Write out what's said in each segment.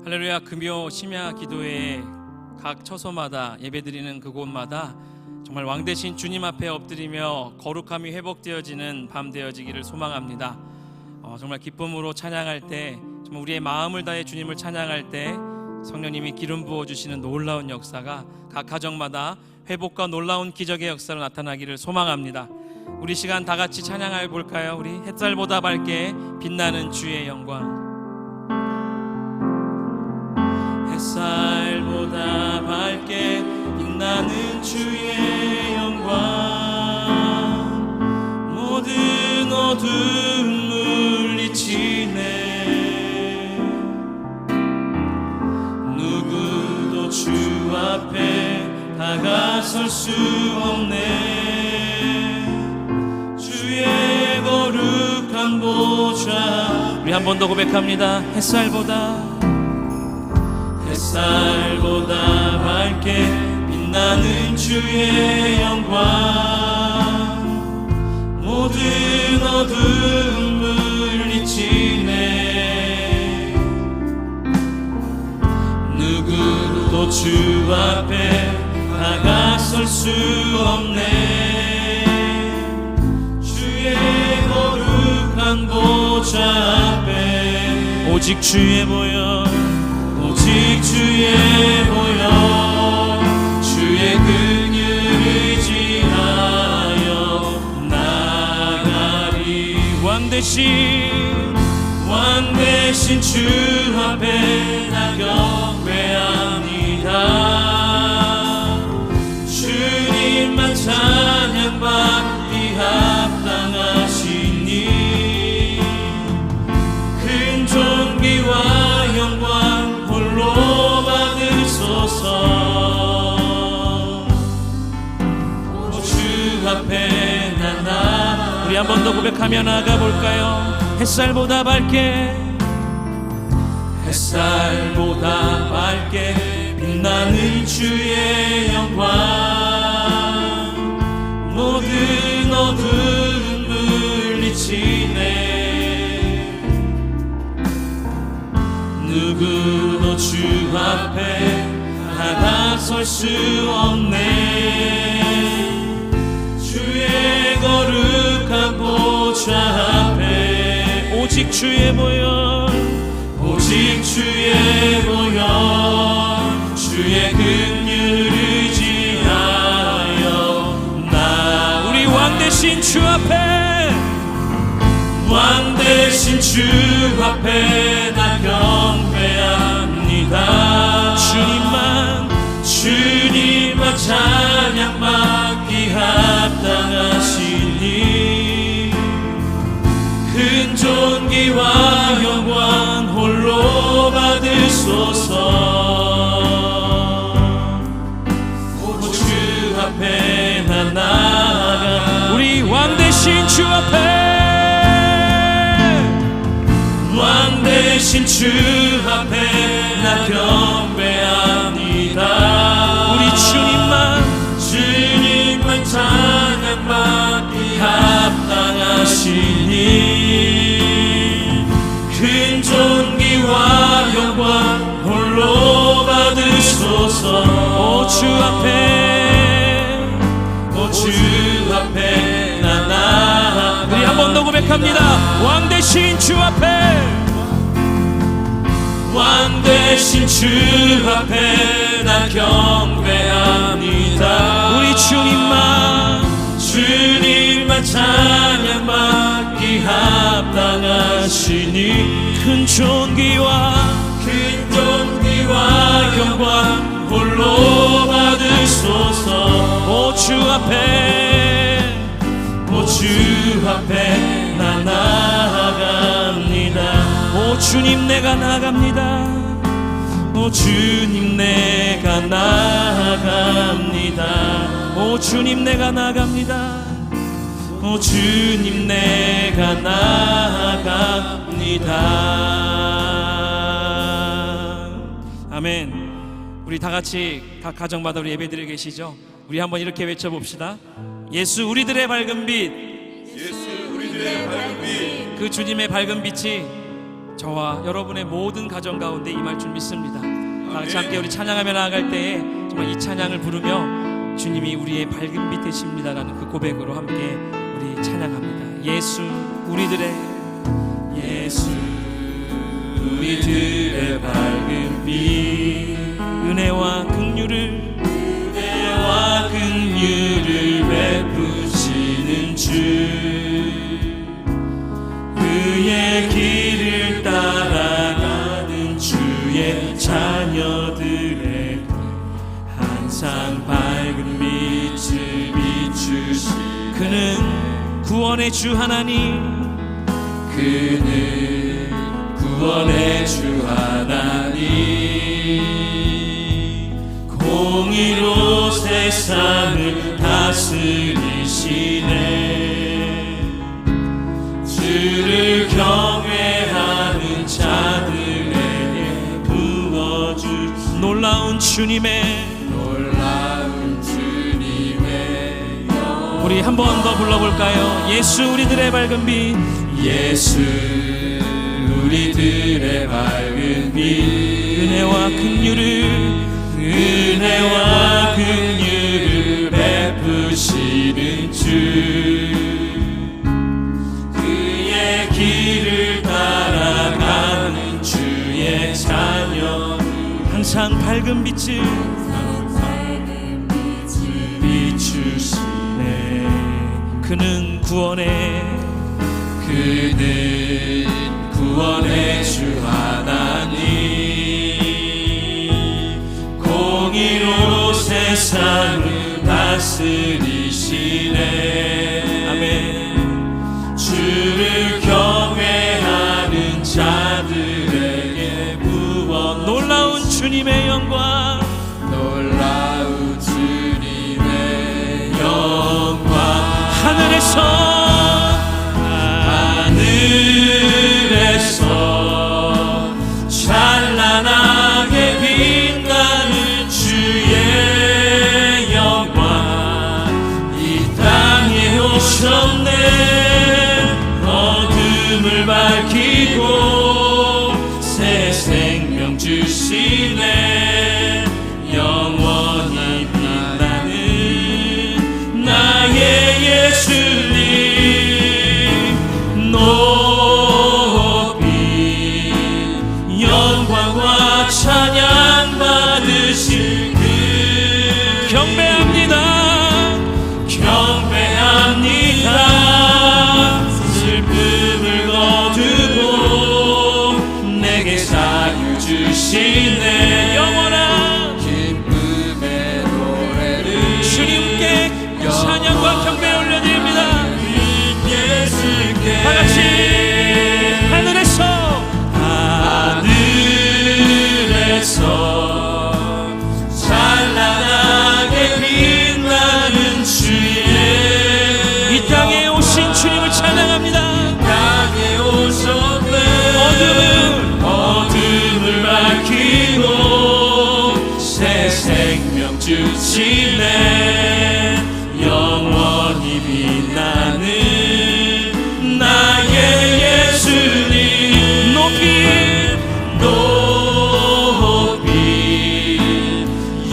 할렐루야. 금요 심야 기도회 각 처소마다 예배드리는 그곳마다 정말 왕 대신 주님 앞에 엎드리며 거룩함이 회복되어지는 밤 되어지기를 소망합니다. 정말 기쁨으로 찬양할 때, 정말 우리의 마음을 다해 주님을 찬양할 때 성령님이 기름 부어주시는 놀라운 역사가 각 가정마다 회복과 놀라운 기적의 역사로 나타나기를 소망합니다. 우리 시간 다 같이 찬양해 볼까요? 우리 햇살보다 밝게 빛나는 주의 영광. 햇살보다 밝게 빛나는 주의 영광, 모든 어둠 물리치네. 누구도 주 앞에 다가설 수 없네. 주의 거룩한 보좌. 우리 한 번 더 고백합니다. 햇살보다 밝게 빛나는 주의 영광, 모든 어둠 물리치네. 누구도 주 앞에 다가설 수 없네. 주의 거룩한 보좌 앞에 오직 주의 보혈, 오직 주의 보혈, 주의 긍휼 의지하여 나가리. 왕 대신 주 앞에 나 경배합니다. 주님만 찬양받기 합당하시니 큰 존귀와 영광 홀로 받으소서. 주 앞에 나 우리 한 번 더 고백하며 나가볼까요? 햇살보다 밝게 빛나는 주의 영광, 모든 어둠 물리치네. 누구도 주 앞에 다가설 수 없네. 주의 거룩한 보좌 앞에 오직 주의 보혈, 오직 주의 보혈, 주의 긍휼 의지하여 나. 우리 왕 대신 주 앞에, 왕 대신 주 앞에 나 경배합니다. 주님만 찬양받기 합당하시니 큰 존귀와 영광 홀로 받으소서. 오 주 앞에 나 나아가. 우리 왕 대신 주 앞에, 왕 대신 주 앞에 나 경배합니다. 우리 주님만 찬양받기 합당하시니 큰 존귀와 영광 홀로 받으소서. 오 주 앞에, 오 주 앞에 나 나아가. 우리 한 번 더 고백합니다. 왕 대신 주 앞에, 왕 대신 주 앞에 나 경배합니다. 우리 주님만 찬양받기 합당하시니 큰 존귀와 영광 홀로 받으소서. 오 주 앞에, 오 주 앞에 나 나아갑니다. 오 주님 내가 나갑니다. 오 주님 내가 나갑니다. 오 주님 내가 나갑니다. 오 주님 내가 나갑니다. 아멘. 우리 다 같이 각 가정마다 우리 예배드리고 계시죠? 우리 한번 이렇게 외쳐봅시다. 예수 우리들의 밝은 빛, 예수 우리들의 밝은 빛, 그 주님의 밝은 빛이 저와 여러분의 모든 가정 가운데 임할 줄 믿습니다. 다 같이 함께 우리 찬양하며 나아갈 때에 정말 이 찬양을 부르며 주님이 우리의 밝은 빛 되십니다라는 그 고백으로 함께 우리 찬양합니다. 예수 우리들의 밝은 빛 은혜와 긍휼을 베푸시는 주 그의 길을 따라가는 주의 자녀들에게 항상 밝은 빛을 비추시 그는 구원의 주 하나님 구원의 주 하나님 공의로 세상을 다스리시네 주를 경외하는 자들에게 부어줄 놀라운 주님의 우리 한 번 더 불러볼까요? 예수 우리들의 밝은 빛 예수 우리들의 밝은 빛 은혜와 긍휼을 베푸시는 주 그의 길을 따라가는 주의 자녀 항상 밝은 빛을 비추시네 그는 구원의 주 하나님 공의로 세상을 다스리시네 아멘 주를 경외하는 자들에게 부어 놀라운 주님의 영광 하늘에서 찬란하게 빛나는 주의 영광 이 땅에 오셨네 어둠을 밝히고 새 생명 주시네 영원히 빛나는 나의 예수님 영광과 찬양 받으실 그 경배합니다 슬픔을 거두고 내게 자유 주시네 영원한 기쁨의 노래를 주님께 찬양과 경배 올려드립니다 다같이 찬란하게 빛나는 주의 이 땅에 오신 주님을 찬양합니다 땅에 오셨네 어둠을 밝히고 새 생명 주시네 영원히 빛나는 나의 예수님 높이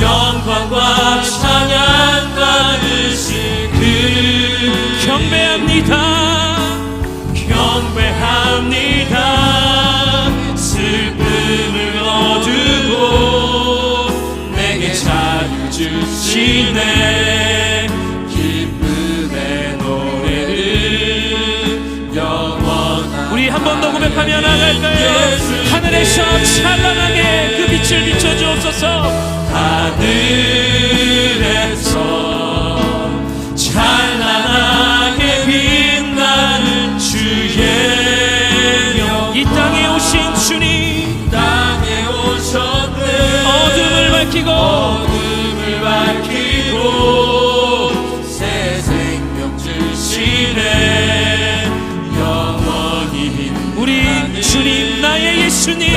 영광과 찬양 받으실 그 경배합니다 슬픔을 거두고 내게 자유 주시네 기쁨의 노래를 영원한 우리 한 번 더 고백하며 나갈까요? 하늘에서 찬란하게 그 빛을 비춰주옵소서 하늘에서 찬란하게 빛나는 주의 영 이 땅에 오신 주님 땅에 오셨네 어둠을 밝히고 새 생명 주시네 영원히 빛나는 우리 주님 나의 예수님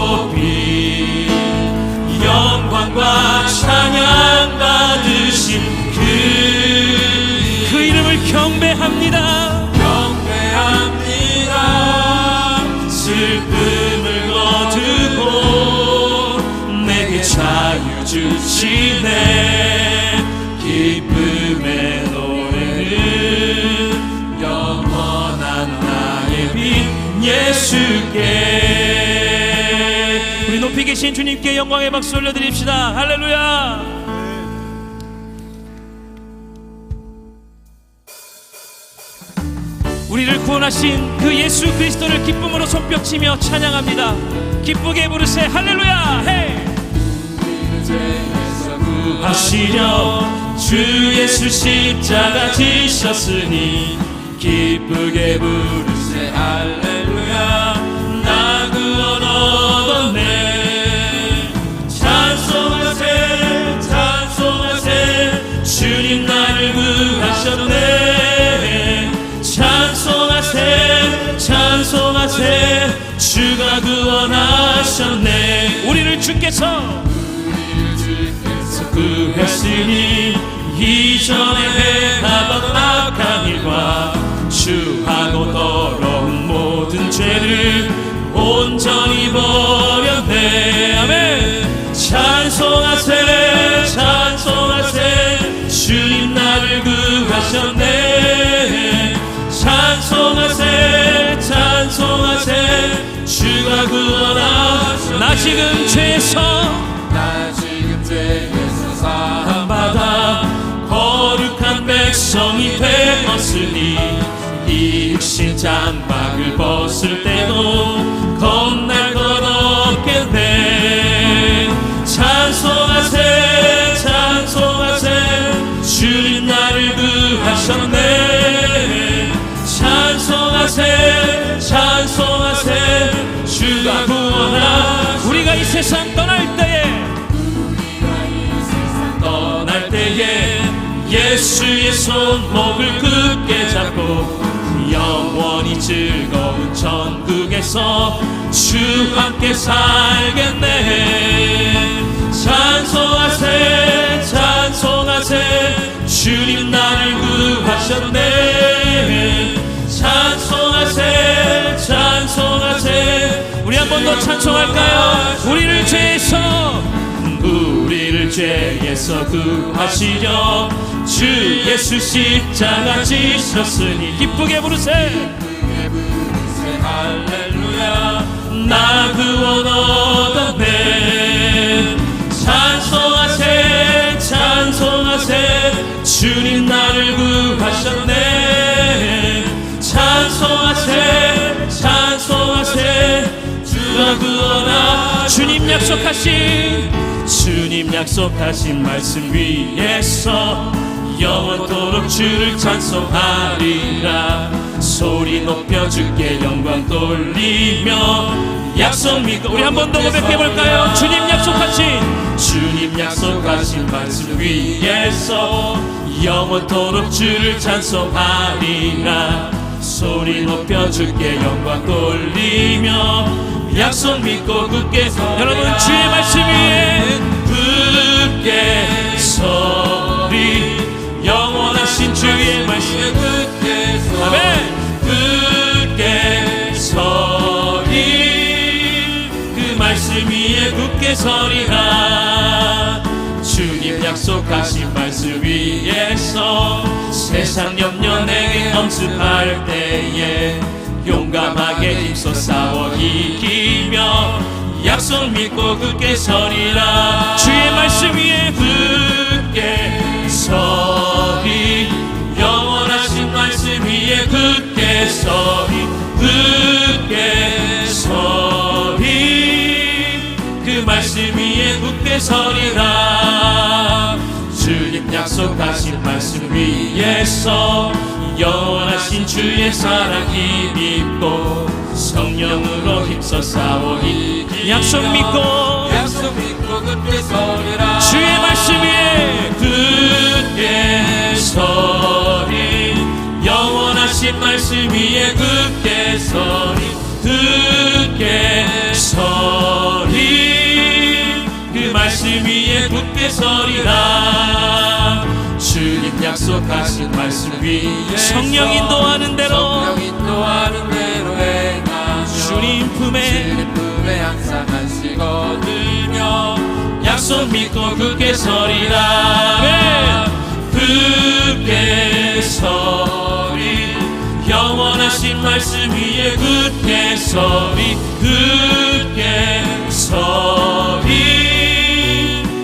높이 영광과 찬양 받으신 그 이름을 주시네. 기쁨의 노래는 영원한 나의 빛 예수께. 우리 높이 계신 주님께 영광의 박수 올려드립시다. 할렐루야. 우리를 구원하신 그 예수 그리스도를 기쁨으로 손뼉치며 찬양합니다. 기쁘게 부르세. 할렐루야. 헤이. 구하시려 주 예수 십자가 지셨으니 기쁘게 부르세. 할렐루야. 나 구원 얻었네. 찬송하세 찬송하세 주님 나를 구하셨네. 찬송하세 찬송하세 주가 구원하셨네. 우리를 주께서 구했으니 이전에 행하던 악한 일과 추하고 더러운 모든 죄를 온전히 버렸네. 아멘. 찬송하세 찬송하세 주님 나를 구하셨네. 찬송하세 찬송하세 주가 구원하셨네. 나 지금 죄에서 사함받아 거룩한 백성이 되었으니 이 육신 장막을 벗을 때도 겁날 것 없겠네. 찬송하세 찬송하세 주님 나를 구하셨네. 찬송하세 찬송하세 주가 구원하. 우리가 이 세상 떠날 때에 예수의 손목을 굳게 잡고 영원히 즐거운 천국에서 주 함께 살겠네. 찬송하세 찬송하세 주님 나를 구하셨네. 찬송하세 찬송하세. 우리 한 번 더 찬송할까요? 우리를 죄에서 구하시려 주 예수 십자가 지셨으니 기쁘게 부르세. 할렐루야. 나 구원 얻었네. 찬송하세 찬송하세 주님 나를 구하셨네. 찬송하세 찬송하세 주가 구원하. 주님 약속하신 말씀 위에서 영원토록 주를 찬송하리라. 소리 높여 주께 영광 돌리며 약속 믿고. 우리 한 번 더 고백해볼까요? 주님 약속하신 말씀 위에서 영원토록 주를 찬송하리라. 소리 높여 주께 영광 돌리며 약속 믿고 굳게 서리라. 여러분 주의 말씀 위에 굳게 서리. 영원하신 주의 말씀에 굳게 서리. 아멘. 굳게 서리. 그 말씀 위에 굳게 서리라. 주님 약속하신 말씀 위에서 세상 염려 내게 엄습할 때에 용감하게 힘써 싸워 이기며 약속 믿고 굳게 서리라. 주의 말씀 위에 굳게 서리. 영원하신 말씀 위에 굳게 서리. 굳게 서리. 그 말씀 위에 굳게 서리라. 주님 약속하신 말씀 위에서 영원하신 주의 사랑 힘입고 성령으로 힘써 싸워 이기. 약속 믿고 굳게 서리라. 주의 말씀 위에 굳게 서리. 영원하신 말씀 위에 굳게 서리. 굳게 서리. 그 말씀 위에 굳게 서리라. 주님 약속하신 말씀 위에 성령 인도하는 대로 행하며 주님 품에 항상 안식 얻으며 약속 믿고 굳게 서리라. 굳게 서리 영원하신 말씀 위에 굳게 서리 굳게 서리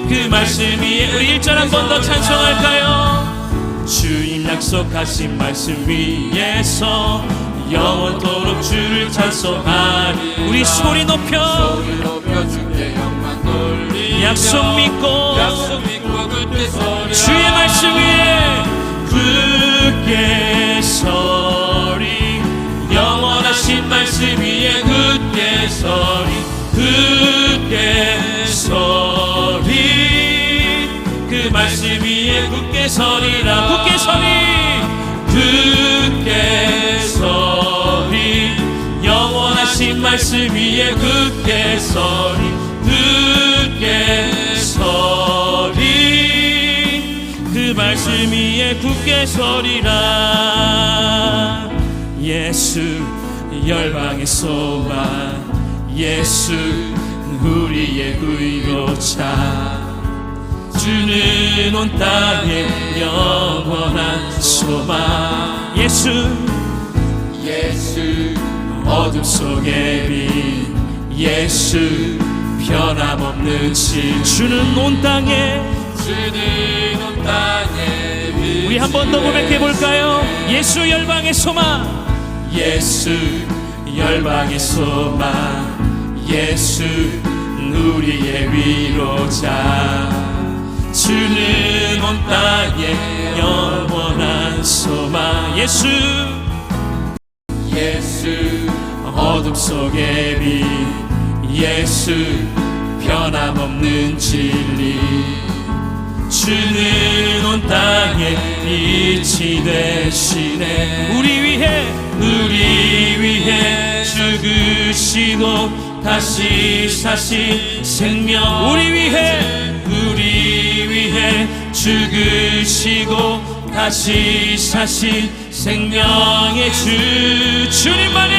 그 말씀 위에 우리 1절 한 번 더 찬송할까요? 주님 약속하신 말씀 위에서 영원토록 주를 찬송하리. 우리 소리 높여 주께 영광 돌리며 약속 믿고 굳게 서리 주의 말씀 위에 굳게 서리 영원하신 말씀 위에 굳게 서리 굳게 서리 그 말씀 위에 굳게 서리라. 굳게 서리 굳게 서리 영원하신 말씀 위에 굳게 서리 굳게 서리 그 말씀 위에 굳게 서리라. 예수 열방의 소망 예수 우리의 의로자 주는 온 땅에 영원한 소망 예수 어둠 속의 빛 예수 변함없는 신 주는 온 땅에 빛 우리 한 번 더 고백해 볼까요? 예수 열방의 소망 예수 열방의 소망 예수 우리의 위로자 주는 온 땅에 영원한 소망 예수 어둠 속의 빛 예수 변함없는 진리 주는 온 땅에 빛이 되시네. 우리 위해 죽으시고 다시 사신 생명 우리 위해 죽으시고 다시 사신 생명의 주님만이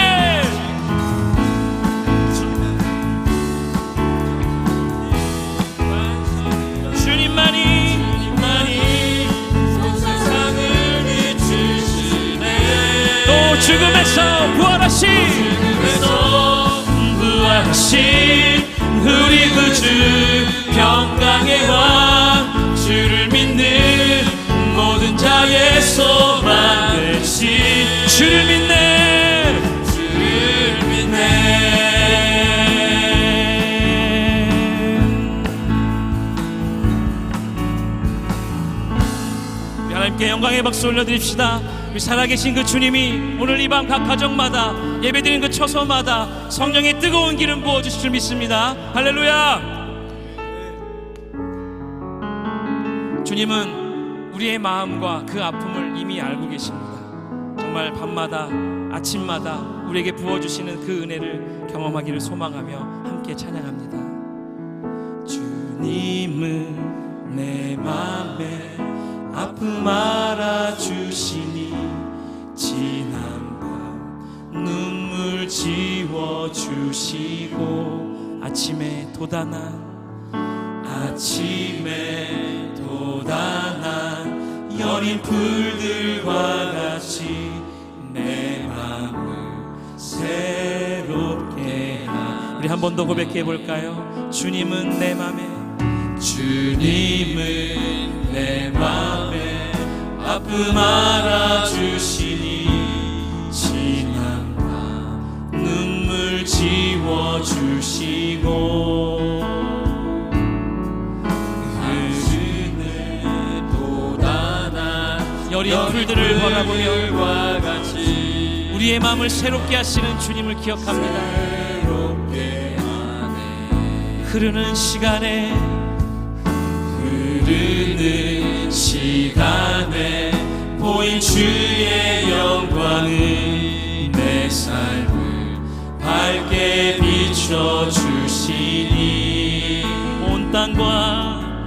또 죽음에서 부활하신 우리 구주 평강의 왕 주를 믿는 모든 자의 소망 되신 주를 믿네 우리 하나님께 영광의 박수 올려드립시다. 우리 살아계신 그 주님이 오늘 이 밤 각 가정마다 예배드리는 그 처소마다 성령의 뜨거운 기름 부어주실 줄 믿습니다. 할렐루야. 주님은 우리의 마음과 그 아픔을 이미 알고 계십니다. 정말 밤마다 아침마다 우리에게 부어주시는 그 은혜를 경험하기를 소망하며 함께 찬양합니다. 주님은 내 맘에 아픔 알아주시니 지난 밤 눈물 지워주시고 아침에 돋아난 여린 풀들과 같이 내 맘을 새롭게 하. 우리 한 번 더 고백해 볼까요? 주님은 내 맘에 아픔 알아주시니 지난 밤 눈물 지워주시고 흐르는 돋아난 여린 풀들을 바라보며 우리의 마음을 새롭게 하시는 주님을 기억합니다. 흐르는 시간에 보인 주의 영광은 내 삶을 밝게 비춰주시니 온 땅과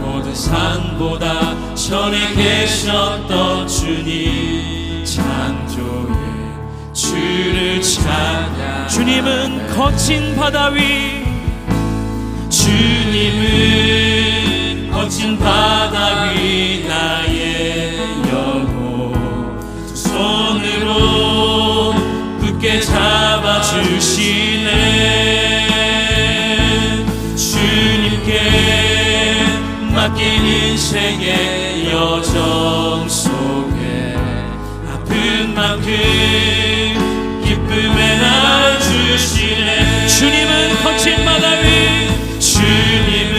모든 산보다 전에 계셨던 주님 창조의 주를 찬양. 주님은 거친 바다 위 주님은 거친 바다 위 나의 영혼 두 손으로 굳게 잡아주시네. 주님께 맡긴 인생의 여정 속에 아픈 만큼 기쁨의 날 주시네. 주님은 거친 바다 위, 주님은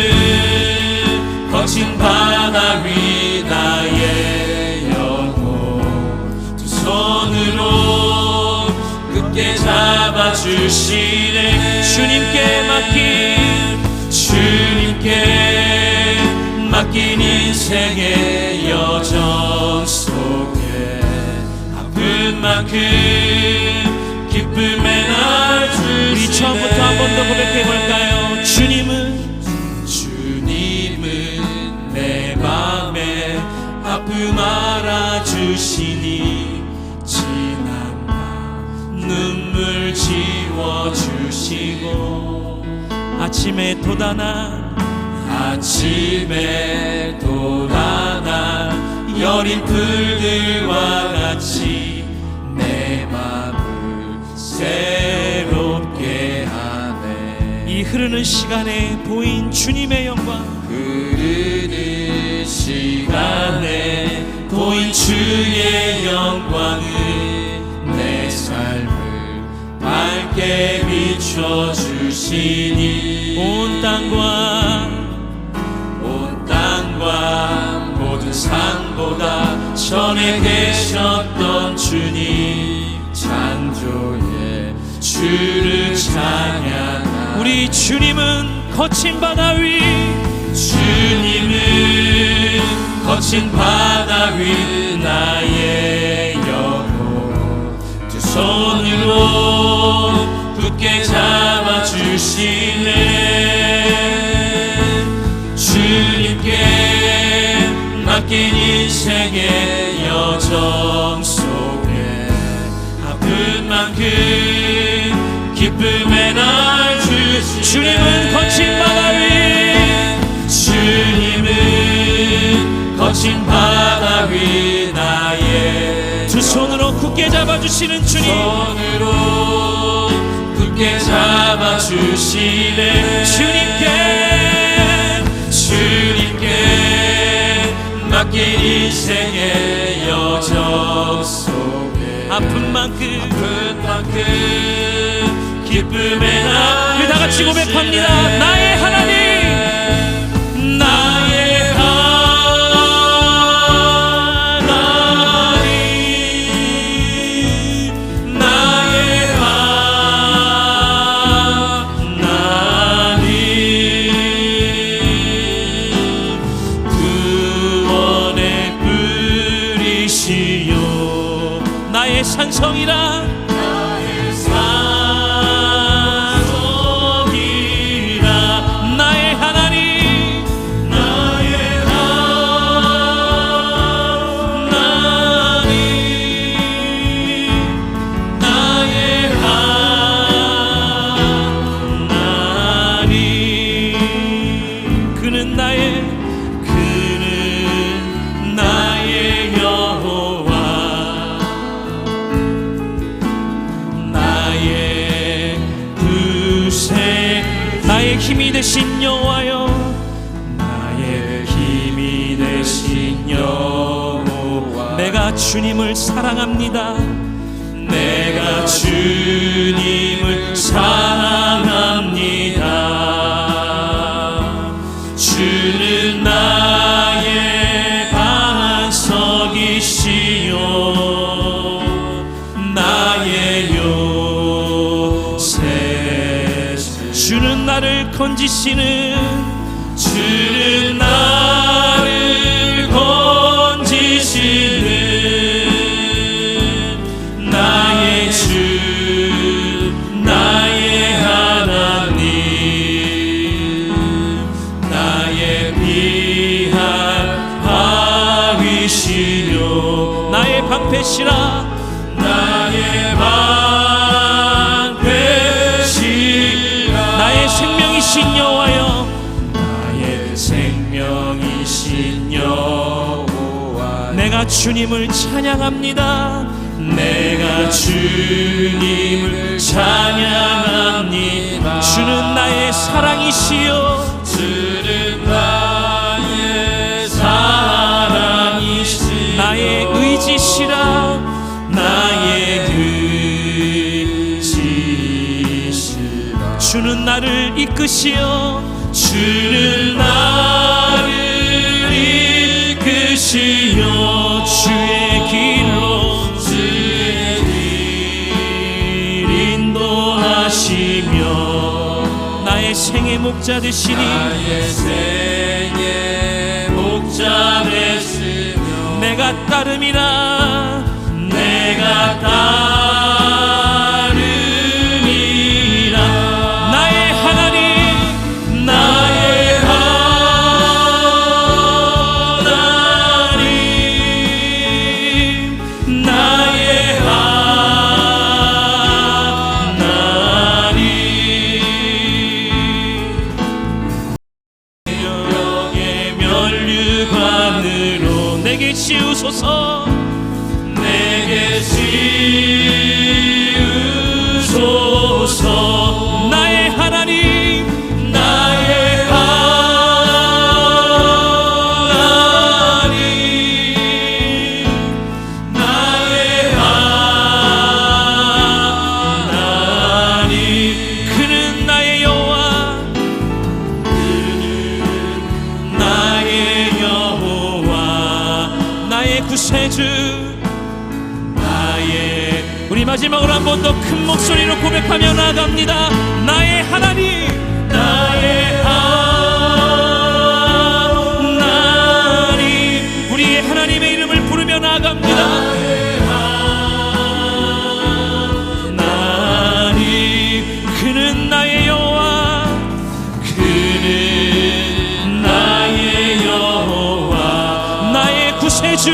거친 바다 위 나의 영혼 두 손으로 굳게 잡아주시네. 주님께 맡긴 인생의 여정 속에 아픈 만큼 기쁨의 날 주시네. 우리 처음부터 한 번 더 고백해 볼까요? 주님은 내 맘에 아픔 알아주시니 지난 밤 눈물 지워주시고 아침에 돋아난 여린 풀들과 같이 내 맘을 새롭게 하네. 이 흐르는 시간에 보인 주님의 영광, 흐르는 시간에 보인 주의 영광은 내 삶을 밝게 비춰주시니 온 땅과 모든 산보다 전에 계셨던 주님 창조의 주를 찬양하. 우리 주님은 거친 바다 위, 주님은 거친 바다 위 나의 영혼 두 손으로 굳게 잡아주시네. 주님께 맡긴 인생의 여정 속에 아픈 만큼 기쁨의 날 주시네. 주님은 거친 바다 위, 주님은 거친 바다 위 나의 두 손으로 굳게 잡아주시는 주님, 손으로 굳게 잡아주시네. 주님께 맡긴 인생의 여정 속에 아픈 만큼 기쁨의 날. 우리 다 같이 고백합니다. 나의 하나님, 나의 하나님, 나의 하나님, 구원의 뿌리시요 나의 산성이라, 나의 산성이라, 나의 하나님, 나의 하나님, 나의 하나님. 그는 나의 여호와, 나의 구세, 나의 힘이 되신 여호와여, 나의 힘이 되신 여호와. 내가 주님을 사랑합니다. 내가 주님을 사랑합니다. 주는 나의 반석이시요 나의 요새. 주는 나를 건지시는, 주는 나를 건지시는 나의 주, 나의 하나님, 나의 피할 바위시요 나의 방패시라, 나의 방패시라, 나의 생명이신 여호와여, 주님을 찬양합니다. 내가 주님을 찬양합니다. 주는 나의 사랑이시여, 주는 나의 사랑이시여, 나의 의지시라, 나의 의지시라. 주는 나를 이끄시어, 주는 나를 이끄시어, 주의 길로 주의 길 인도하시며, 나의 생의 목자 되시니, 나의 생의 목자 되시며, 내가 따름이라, 내가 따름이라. 나의 하나님, 나의 하나님, 나의 하나님. 영의 면류관으로 내게 씌우소서, 내게 씌우소서. 나의 하나님, 나의 하나님, 나의 하나님. 그는 나의 여호와, 그는 나의 여호와, 나의 구세주, 우리 마지막으로 한 번 더 큰 목소리로 고백하며 나아갑니다. 나의 하나님, 나의 하나님. 우리의 하나님의 이름을 부르며 나아갑니다. 하나님, 그는 나의 여호와, 그는 나의 여호와, 나의 구세주,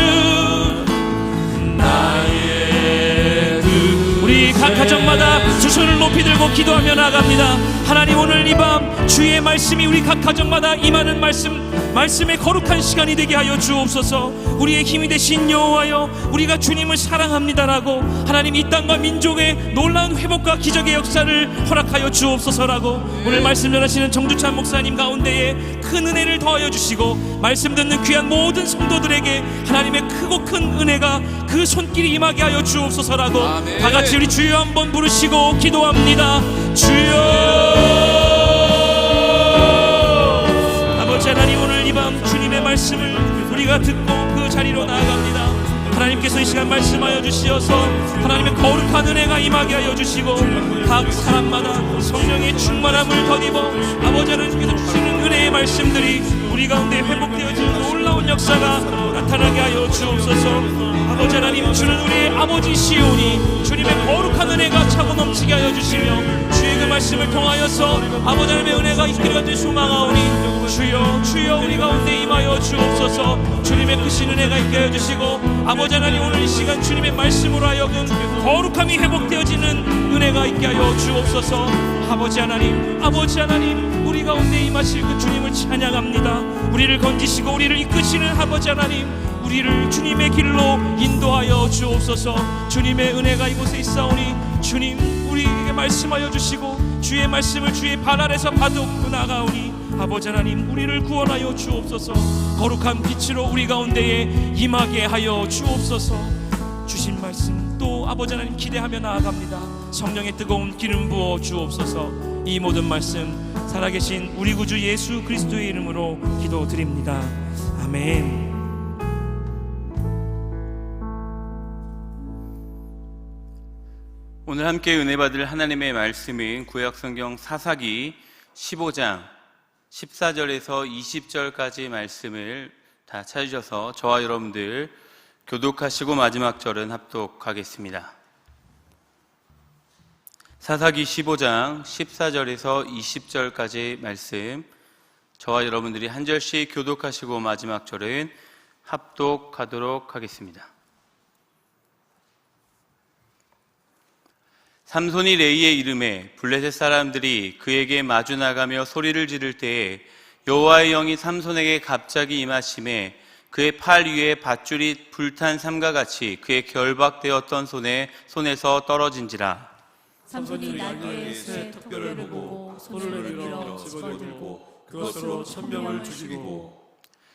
각 가정마다 두 손을 높이 들고 기도하며 나갑니다. 하나님, 오늘 이 밤 주의 말씀이 우리 각 가정마다 임하는 말씀의 거룩한 시간이 되게 하여 주옵소서. 우리의 힘이 되신 여호와여, 우리가 주님을 사랑합니다라고, 하나님 이 땅과 민족의 놀라운 회복과 기적의 역사를 허락하여 주옵소서라고, 오늘 말씀 전하시는 정주찬 목사님 가운데에 큰 은혜를 더하여 주시고, 말씀 듣는 귀한 모든 성도들에게 하나님의 크고 큰 은혜가 그 손길이 임하게 하여 주옵소서라고, 다 같이 우리 주여 한번 부르시고 기도합니다. 주여. 아버지 하나님, 오늘 이 밤 주님의 말씀을 우리가 듣고 그 자리로 나아갑니다. 하나님께서 이 시간 말씀하여 주시어서 하나님의 거룩한 은혜가 임하게 하여 주시고, 각 사람마다 성령의 충만함을 덧입어 아버지 하나님께서 주시는 은혜의 말씀들이 우리 가운데 회복되어지는 놀라운 역사가 나타나게 하여 주옵소서. 아버지 하나님, 주는 우리의 아버지시오니 주님의 거룩한 은혜가 차고 넘치게 하여 주시며, 주의 그 말씀을 통하여서 아버지 하나님의 은혜가 있기를 간절히 소망하오니, 주여 주여 우리 가운데 임하여 주옵소서. 주님의 크신 은혜가 있게 하여 주시고, 아버지 하나님, 오늘 이 시간 주님의 말씀으로 하여금 거룩함이 회복되어지는 은혜가 있게 하여 주옵소서. 아버지 하나님, 아버지 하나님, 우리 가운데 임하실 그 주님을 찬양합니다. 우리를 건지시고 우리를 이끄시는 아버지 하나님, 우리를 주님의 길로 인도하여 주옵소서. 주님의 은혜가 이곳에 있사오니 주님 우리에게 말씀하여 주시고, 주의 말씀을 주의 발 아래서 받고 나가오니 아버지 하나님, 우리를 구원하여 주옵소서. 거룩한 빛으로 우리 가운데에 임하게 하여 주옵소서. 주신 말씀 또 아버지 하나님 기대하며 나아갑니다. 성령의 뜨거운 기름 부어 주옵소서. 이 모든 말씀 살아계신 우리 구주 예수 그리스도의 이름으로 기도드립니다. 아멘. 오늘 함께 은혜 받을 하나님의 말씀은 구약성경 사사기 15장 14절에서 20절까지 말씀을 다 찾으셔서 저와 여러분들 교독하시고 마지막 절은 합독하겠습니다. 사사기 15장 14절에서 20절까지 말씀, 저와 여러분들이 한 절씩 교독하시고 마지막 절은 합독하도록 하겠습니다. 삼손이 레이의 이름에 블레셋 사람들이 그에게 마주 나가며 소리를 지를 때에 여호와의 영이 삼손에게 갑자기 임하심에 그의 팔 위에 밧줄이 불탄 삼과 같이 그의 결박되었던 손에서 떨어진지라. 삼손이 나귀의 새 턱뼈를 보고 손을 내밀어 집어들고 그것으로 1000명을 죽이고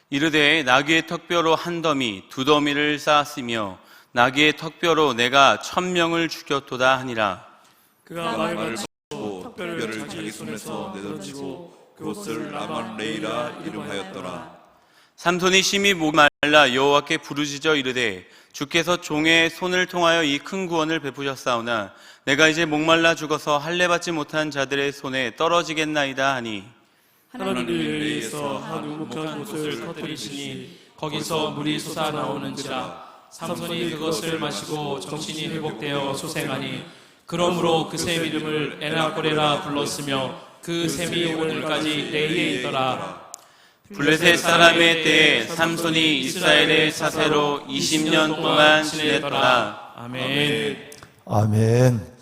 이르되 나귀의 턱뼈로 한 더미 두 더미를 쌓았으며 나귀의 턱뼈로 내가 1000명을 죽였도다 하니라. 그가 말을 받고 턱뼈를 자기 손에서 내던지고 그곳을 라말레이라 이름하였더라. 삼손이 심히 목말라 여호와께 부르짖어 이르되 주께서 종의 손을 통하여 이 큰 구원을 베푸셨사오나 내가 이제 목말라 죽어서 할례 받지 못한 자들의 손에 떨어지겠나이다 하니 하나님이 레이에서 한 우묵한 곳을 터뜨리시니 거기서 물이 솟아나오는지라. 삼손이 그것을 마시고 정신이 회복되어 소생하니 그러므로 그 샘 이름을 에나고레라 불렀으며 그 샘이 오늘까지 레이에 있더라. 블레셋 사람의 때에 삼손이 이스라엘의 사세로 20년 동안 지냈더라. 아멘. 아멘.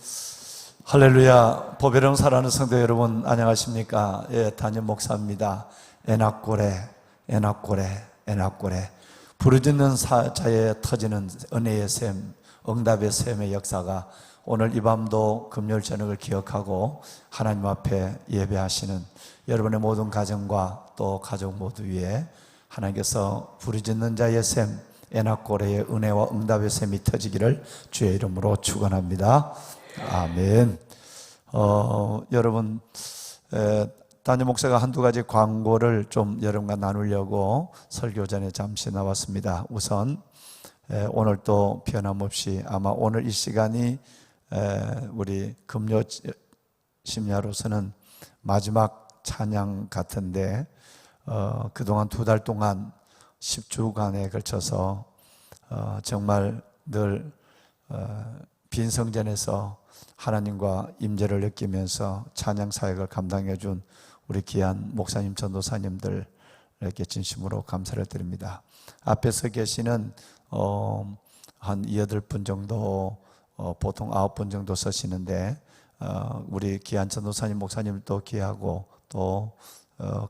할렐루야. 보배령 사랑하는 성도 여러분 안녕하십니까? 예, 담임 목사입니다. 에나꼬레 부르짖는 자에 터지는 은혜의 샘, 응답의 샘의 역사가 오늘 이 밤도 금요일 저녁을 기억하고 하나님 앞에 예배하시는 여러분의 모든 가정과 또 가족 모두 위에 하나님께서 부르짖는 자의 샘, 에나꼬레의 은혜와 응답의 샘이 터지기를 주의 이름으로 축원합니다. 아멘. 여러분, 담임 목사가 한두 가지 광고를 좀 여러분과 나누려고 설교 전에 잠시 나왔습니다. 우선 오늘 또 변함없이 아마 오늘 이 시간이 우리 금요 심야로서는 마지막 찬양 같은데 그동안 2달 동안 10주간에 걸쳐서 정말 늘 빈 성전에서 하나님과 임재를 느끼면서 찬양 사역을 감당해 준 우리 귀한 목사님, 전도사님들에게 진심으로 감사를 드립니다. 앞에서 계시는 한 8분 정도, 보통 9분 정도 서시는데 우리 귀한 전도사님, 목사님도 귀하고 또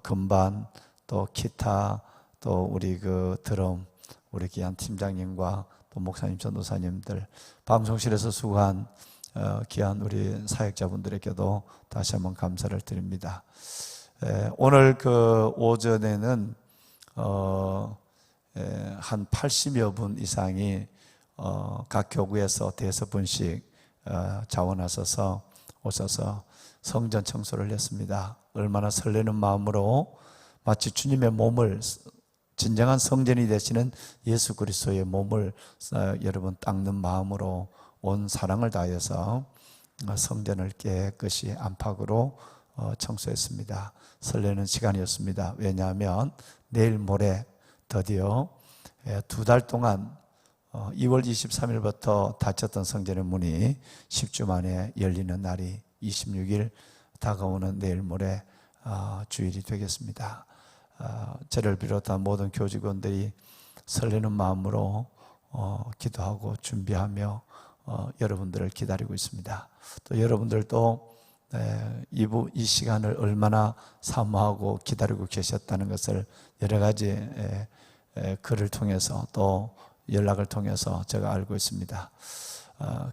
금반, 또 기타, 또 우리 그 드럼, 우리 귀한 팀장님과 또 목사님, 전도사님들, 방송실에서 수고한 귀한 우리 사역자분들에게도 다시 한번 감사를 드립니다. 오늘 그 오전에는 한 80여 분 이상이 각 교구에서 대여섯 분씩 자원하셔서 오셔서 성전 청소를 했습니다. 얼마나 설레는 마음으로 마치 주님의 몸을, 진정한 성전이 되시는 예수 그리스도의 몸을 여러분 닦는 마음으로 온 사랑을 다해서 성전을 깨끗이 안팎으로 청소했습니다. 설레는 시간이었습니다. 왜냐하면 내일 모레 드디어 2달 동안 2월 23일부터 닫혔던 성전의 문이 10주 만에 열리는 날이 26일 다가오는 내일 모레 주일이 되겠습니다. 저를 비롯한 모든 교직원들이 설레는 마음으로 기도하고 준비하며 여러분들을 기다리고 있습니다. 또 여러분들도 이 시간을 얼마나 사모하고 기다리고 계셨다는 것을 여러 가지 글을 통해서 또 연락을 통해서 제가 알고 있습니다.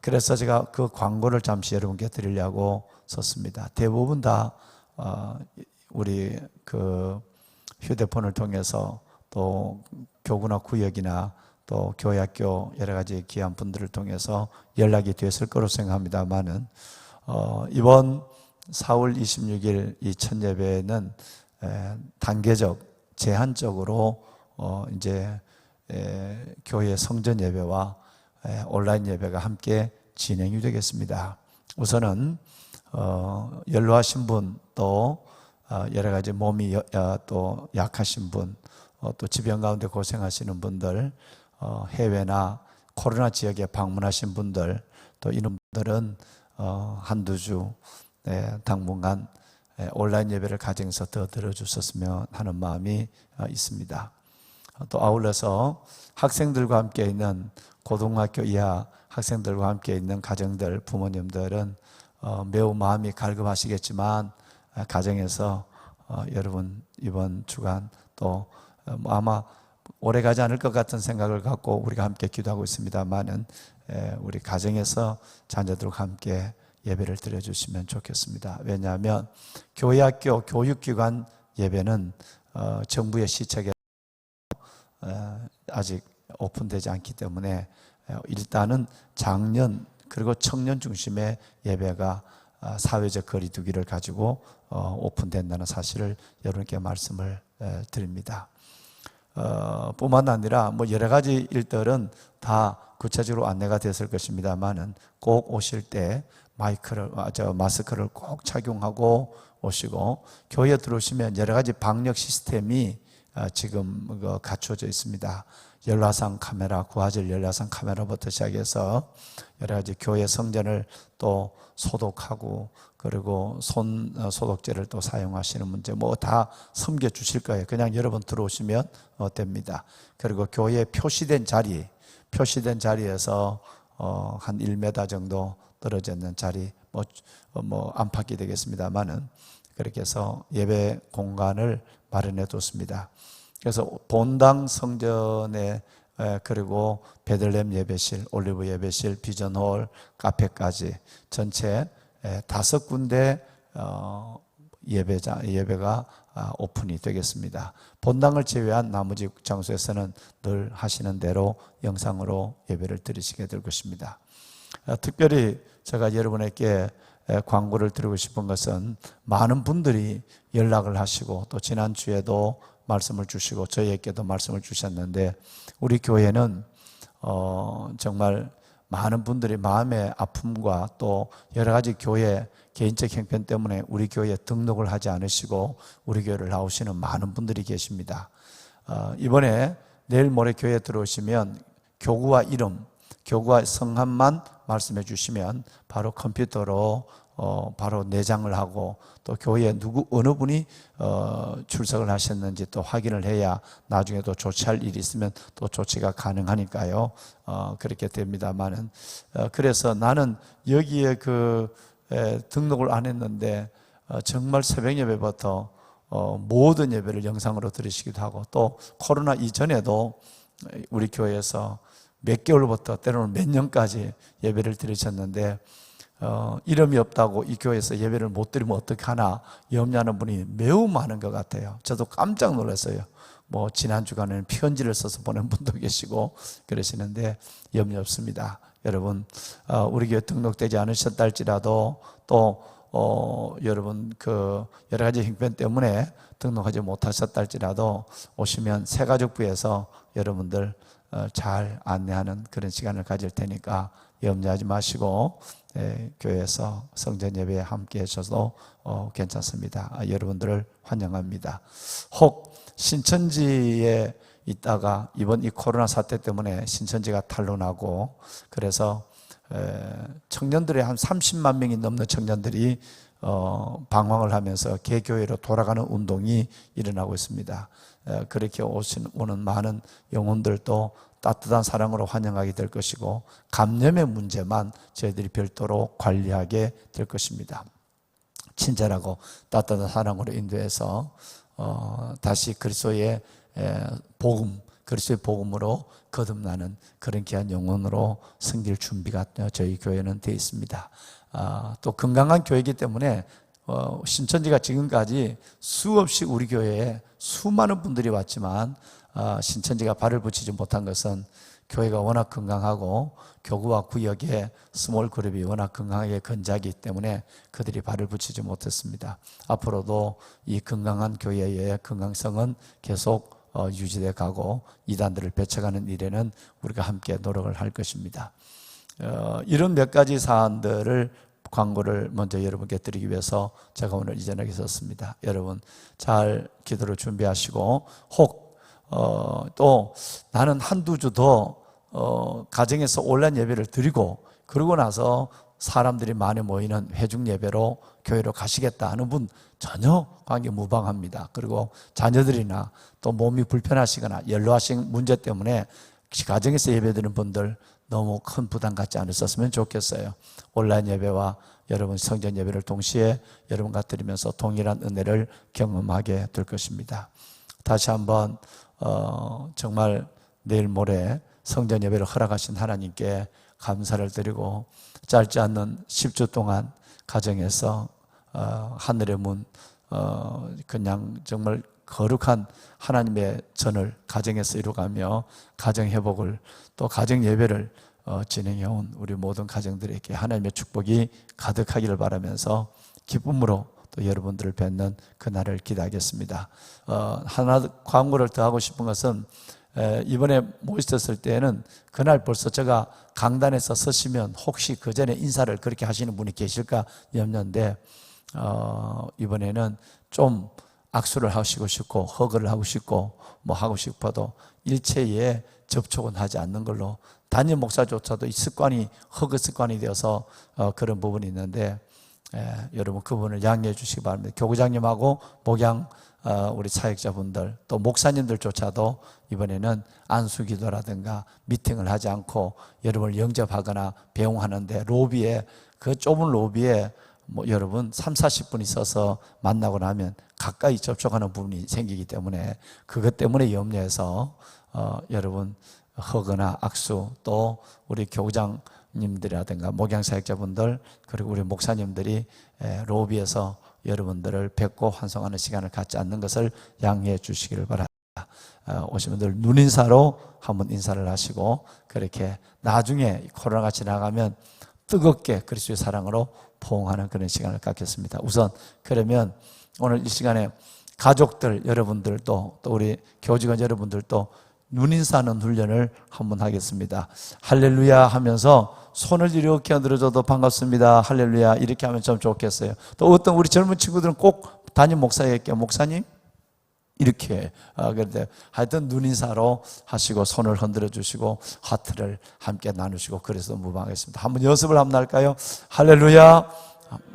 그래서 제가 그 광고를 잠시 여러분께 드리려고 썼습니다. 대부분 다 우리 그 휴대폰을 통해서 또 교구나 구역이나 또 교회학교 여러 가지 귀한 분들을 통해서 연락이 됐을 거로 생각합니다만은 이번 4월 26일 이 첫 예배는 단계적 제한적으로 이제 교회 성전 예배와 온라인 예배가 함께 진행이 되겠습니다. 우선은 연로하신 분, 또 여러 가지 몸이 또 약하신 분, 또 질병 가운데 고생하시는 분들, 해외나 코로나 지역에 방문하신 분들, 또 이런 분들은 한두 주 당분간 온라인 예배를 가정에서 더 들어주셨으면 하는 마음이 있습니다. 또 아울러서 학생들과 함께 있는 고등학교 이하 학생들과 함께 있는 가정들, 부모님들은 매우 마음이 갈급하시겠지만 가정에서 여러분 이번 주간 또 아마 오래 가지 않을 것 같은 생각을 갖고 우리가 함께 기도하고 있습니다만은 우리 가정에서 자녀들과 함께 예배를 드려주시면 좋겠습니다. 왜냐하면 교회, 학교, 교육기관 예배는 정부의 시책에 아직 오픈되지 않기 때문에 일단은 장년 그리고 청년 중심의 예배가 사회적 거리두기를 가지고 오픈된다는 사실을 여러분께 말씀을 드립니다. 뿐만 아니라 뭐 여러 가지 일들은 다 구체적으로 안내가 됐을 것입니다만은 꼭 오실 때 마스크를 꼭 착용하고 오시고, 교회에 들어오시면 여러 가지 방역 시스템이 지금 갖춰져 있습니다. 열화상 카메라, 고화질 열화상 카메라부터 시작해서 여러 가지 교회 성전을 또 소독하고, 그리고 손 소독제를 또 사용하시는 문제 뭐 다 섬겨 주실 거예요. 그냥 여러분 들어오시면 됩니다. 그리고 교회에 표시된 자리에서 한 1m 정도 떨어져 있는 자리, 뭐 안팎이 되겠습니다만은 그렇게 해서 예배 공간을 마련해 뒀습니다. 그래서 본당 성전에 그리고 베들레헴 예배실, 올리브 예배실, 비전홀, 카페까지 전체 5군데 예배가 오픈이 되겠습니다. 본당을 제외한 나머지 장소에서는 늘 하시는 대로 영상으로 예배를 드리시게 될 것입니다. 특별히 제가 여러분에게 광고를 드리고 싶은 것은, 많은 분들이 연락을 하시고 또 지난주에도 말씀을 주시고 저희에게도 말씀을 주셨는데, 우리 교회는 정말 많은 분들이 마음의 아픔과 또 여러 가지 교회 개인적 형편 때문에 우리 교회에 등록을 하지 않으시고 우리 교회를 나오시는 많은 분들이 계십니다. 이번에 내일 모레 교회에 들어오시면 교구와 이름, 교구와 성함만 말씀해 주시면 바로 컴퓨터로 바로 내장을 하고, 또 교회에 어느 분이 출석을 하셨는지 또 확인을 해야 나중에 또 조치할 일이 있으면 또 조치가 가능하니까요. 그렇게 됩니다만은, 그래서 나는 여기에 등록을 안 했는데 정말 새벽 예배부터 모든 예배를 영상으로 들으시기도 하고, 또 코로나 이전에도 우리 교회에서 몇 개월부터 때로는 몇 년까지 예배를 드리셨는데, 이름이 없다고 이 교회에서 예배를 못 드리면 어떡하나 염려하는 분이 매우 많은 것 같아요. 저도 깜짝 놀랐어요. 뭐 지난주간에는 편지를 써서 보낸 분도 계시고 그러시는데, 염려 없습니다. 여러분, 우리 교회 등록되지 않으셨다 할지라도 또 여러분 여러 가지 형편 때문에 등록하지 못하셨다 할지라도 오시면 새가족부에서 여러분들 잘 안내하는 그런 시간을 가질 테니까 염려하지 마시고 교회에서 성전 예배에 함께 하셔도 괜찮습니다. 여러분들을 환영합니다. 혹 신천지에 있다가 이번 이 코로나 사태 때문에 신천지가 탄로나고, 그래서 청년들의 한 30만 명이 넘는 청년들이 방황을 하면서 개교회로 돌아가는 운동이 일어나고 있습니다. 그렇게 오는 많은 영혼들도 따뜻한 사랑으로 환영하게 될 것이고, 감염의 문제만 저희들이 별도로 관리하게 될 것입니다. 친절하고 따뜻한 사랑으로 인도해서 다시 그리스도의 복음으로 거듭나는 그런 귀한 영혼으로 섬길 준비가 저희 교회는 되어 있습니다. 또 건강한 교회이기 때문에 신천지가 지금까지 수없이 우리 교회에 수많은 분들이 왔지만 신천지가 발을 붙이지 못한 것은 교회가 워낙 건강하고 교구와 구역의 스몰 그룹이 워낙 건강하게 건재하기 때문에 그들이 발을 붙이지 못했습니다. 앞으로도 이 건강한 교회의 건강성은 계속 유지돼 가고 이단들을 배척하는 일에는 우리가 함께 노력을 할 것입니다. 이런 몇 가지 사안들을 광고를 먼저 여러분께 드리기 위해서 제가 오늘 이 자리에 섰습니다. 여러분 잘 기도를 준비하시고, 혹 또 나는 한두 주 더 가정에서 온라인 예배를 드리고 그러고 나서 사람들이 많이 모이는 회중 예배로 교회로 가시겠다 하는 분 전혀 관계 무방합니다. 그리고 자녀들이나 또 몸이 불편하시거나 연로하신 문제 때문에 가정에서 예배드리는 분들 너무 큰 부담 갖지 않으셨으면 좋겠어요. 온라인 예배와 여러분 성전 예배를 동시에 여러분과 드리면서 동일한 은혜를 경험하게 될 것입니다. 다시 한번 정말 내일 모레 성전 예배를 허락하신 하나님께 감사를 드리고 짧지 않는 10주 동안 가정에서 하늘의 문 그냥 정말 거룩한 하나님의 전을 가정에서 이루가며 가정 회복을 또 가정 예배를 진행해온 우리 모든 가정들에게 하나님의 축복이 가득하기를 바라면서 기쁨으로 또 여러분들을 뵙는 그날을 기대하겠습니다. 하나 광고를 더 하고 싶은 것은 이번에 모셨을 때에는 그날 벌써 제가 강단에서 서시면 혹시 그 전에 인사를 그렇게 하시는 분이 계실까 염려인데 이번에는 좀 악수를 하시고 싶고 허그를 하고 싶고 뭐 하고 싶어도 일체에 접촉은 하지 않는 걸로 담임 목사조차도 이 습관이 허그 습관이 되어서 그런 부분이 있는데 여러분 그 부분을 양해해 주시기 바랍니다. 교구장님하고 목양 우리 사역자분들 또 목사님들조차도 이번에는 안수기도라든가 미팅을 하지 않고 여러분을 영접하거나 배웅하는데 로비에 그 좁은 로비에 뭐 여러분 30-40분 있어서 만나고 나면 가까이 접촉하는 부분이 생기기 때문에 그것 때문에 염려해서 여러분 허거나 악수 또 우리 교장님들이라든가 목양사역자분들 그리고 우리 목사님들이 로비에서 여러분들을 뵙고 환송하는 시간을 갖지 않는 것을 양해해 주시기를 바랍니다. 오신 분들 눈인사로 한번 인사를 하시고 그렇게 나중에 코로나가 지나가면 뜨겁게 그리스도의 사랑으로 포옹하는 그런 시간을 갖겠습니다. 우선 그러면 오늘 이 시간에 가족들 여러분들도 또 우리 교직원 여러분들도 눈인사하는 훈련을 한번 하겠습니다. 할렐루야 하면서 손을 이렇게 들어줘도 반갑습니다. 할렐루야 이렇게 하면 좀 좋겠어요. 또 어떤 우리 젊은 친구들은 꼭 담임 목사에게 목사님 이렇게 그런데 하여튼 눈인사로 하시고 손을 흔들어 주시고 하트를 함께 나누시고 그래서 무방하겠습니다. 한번 연습을 한번 할까요? 할렐루야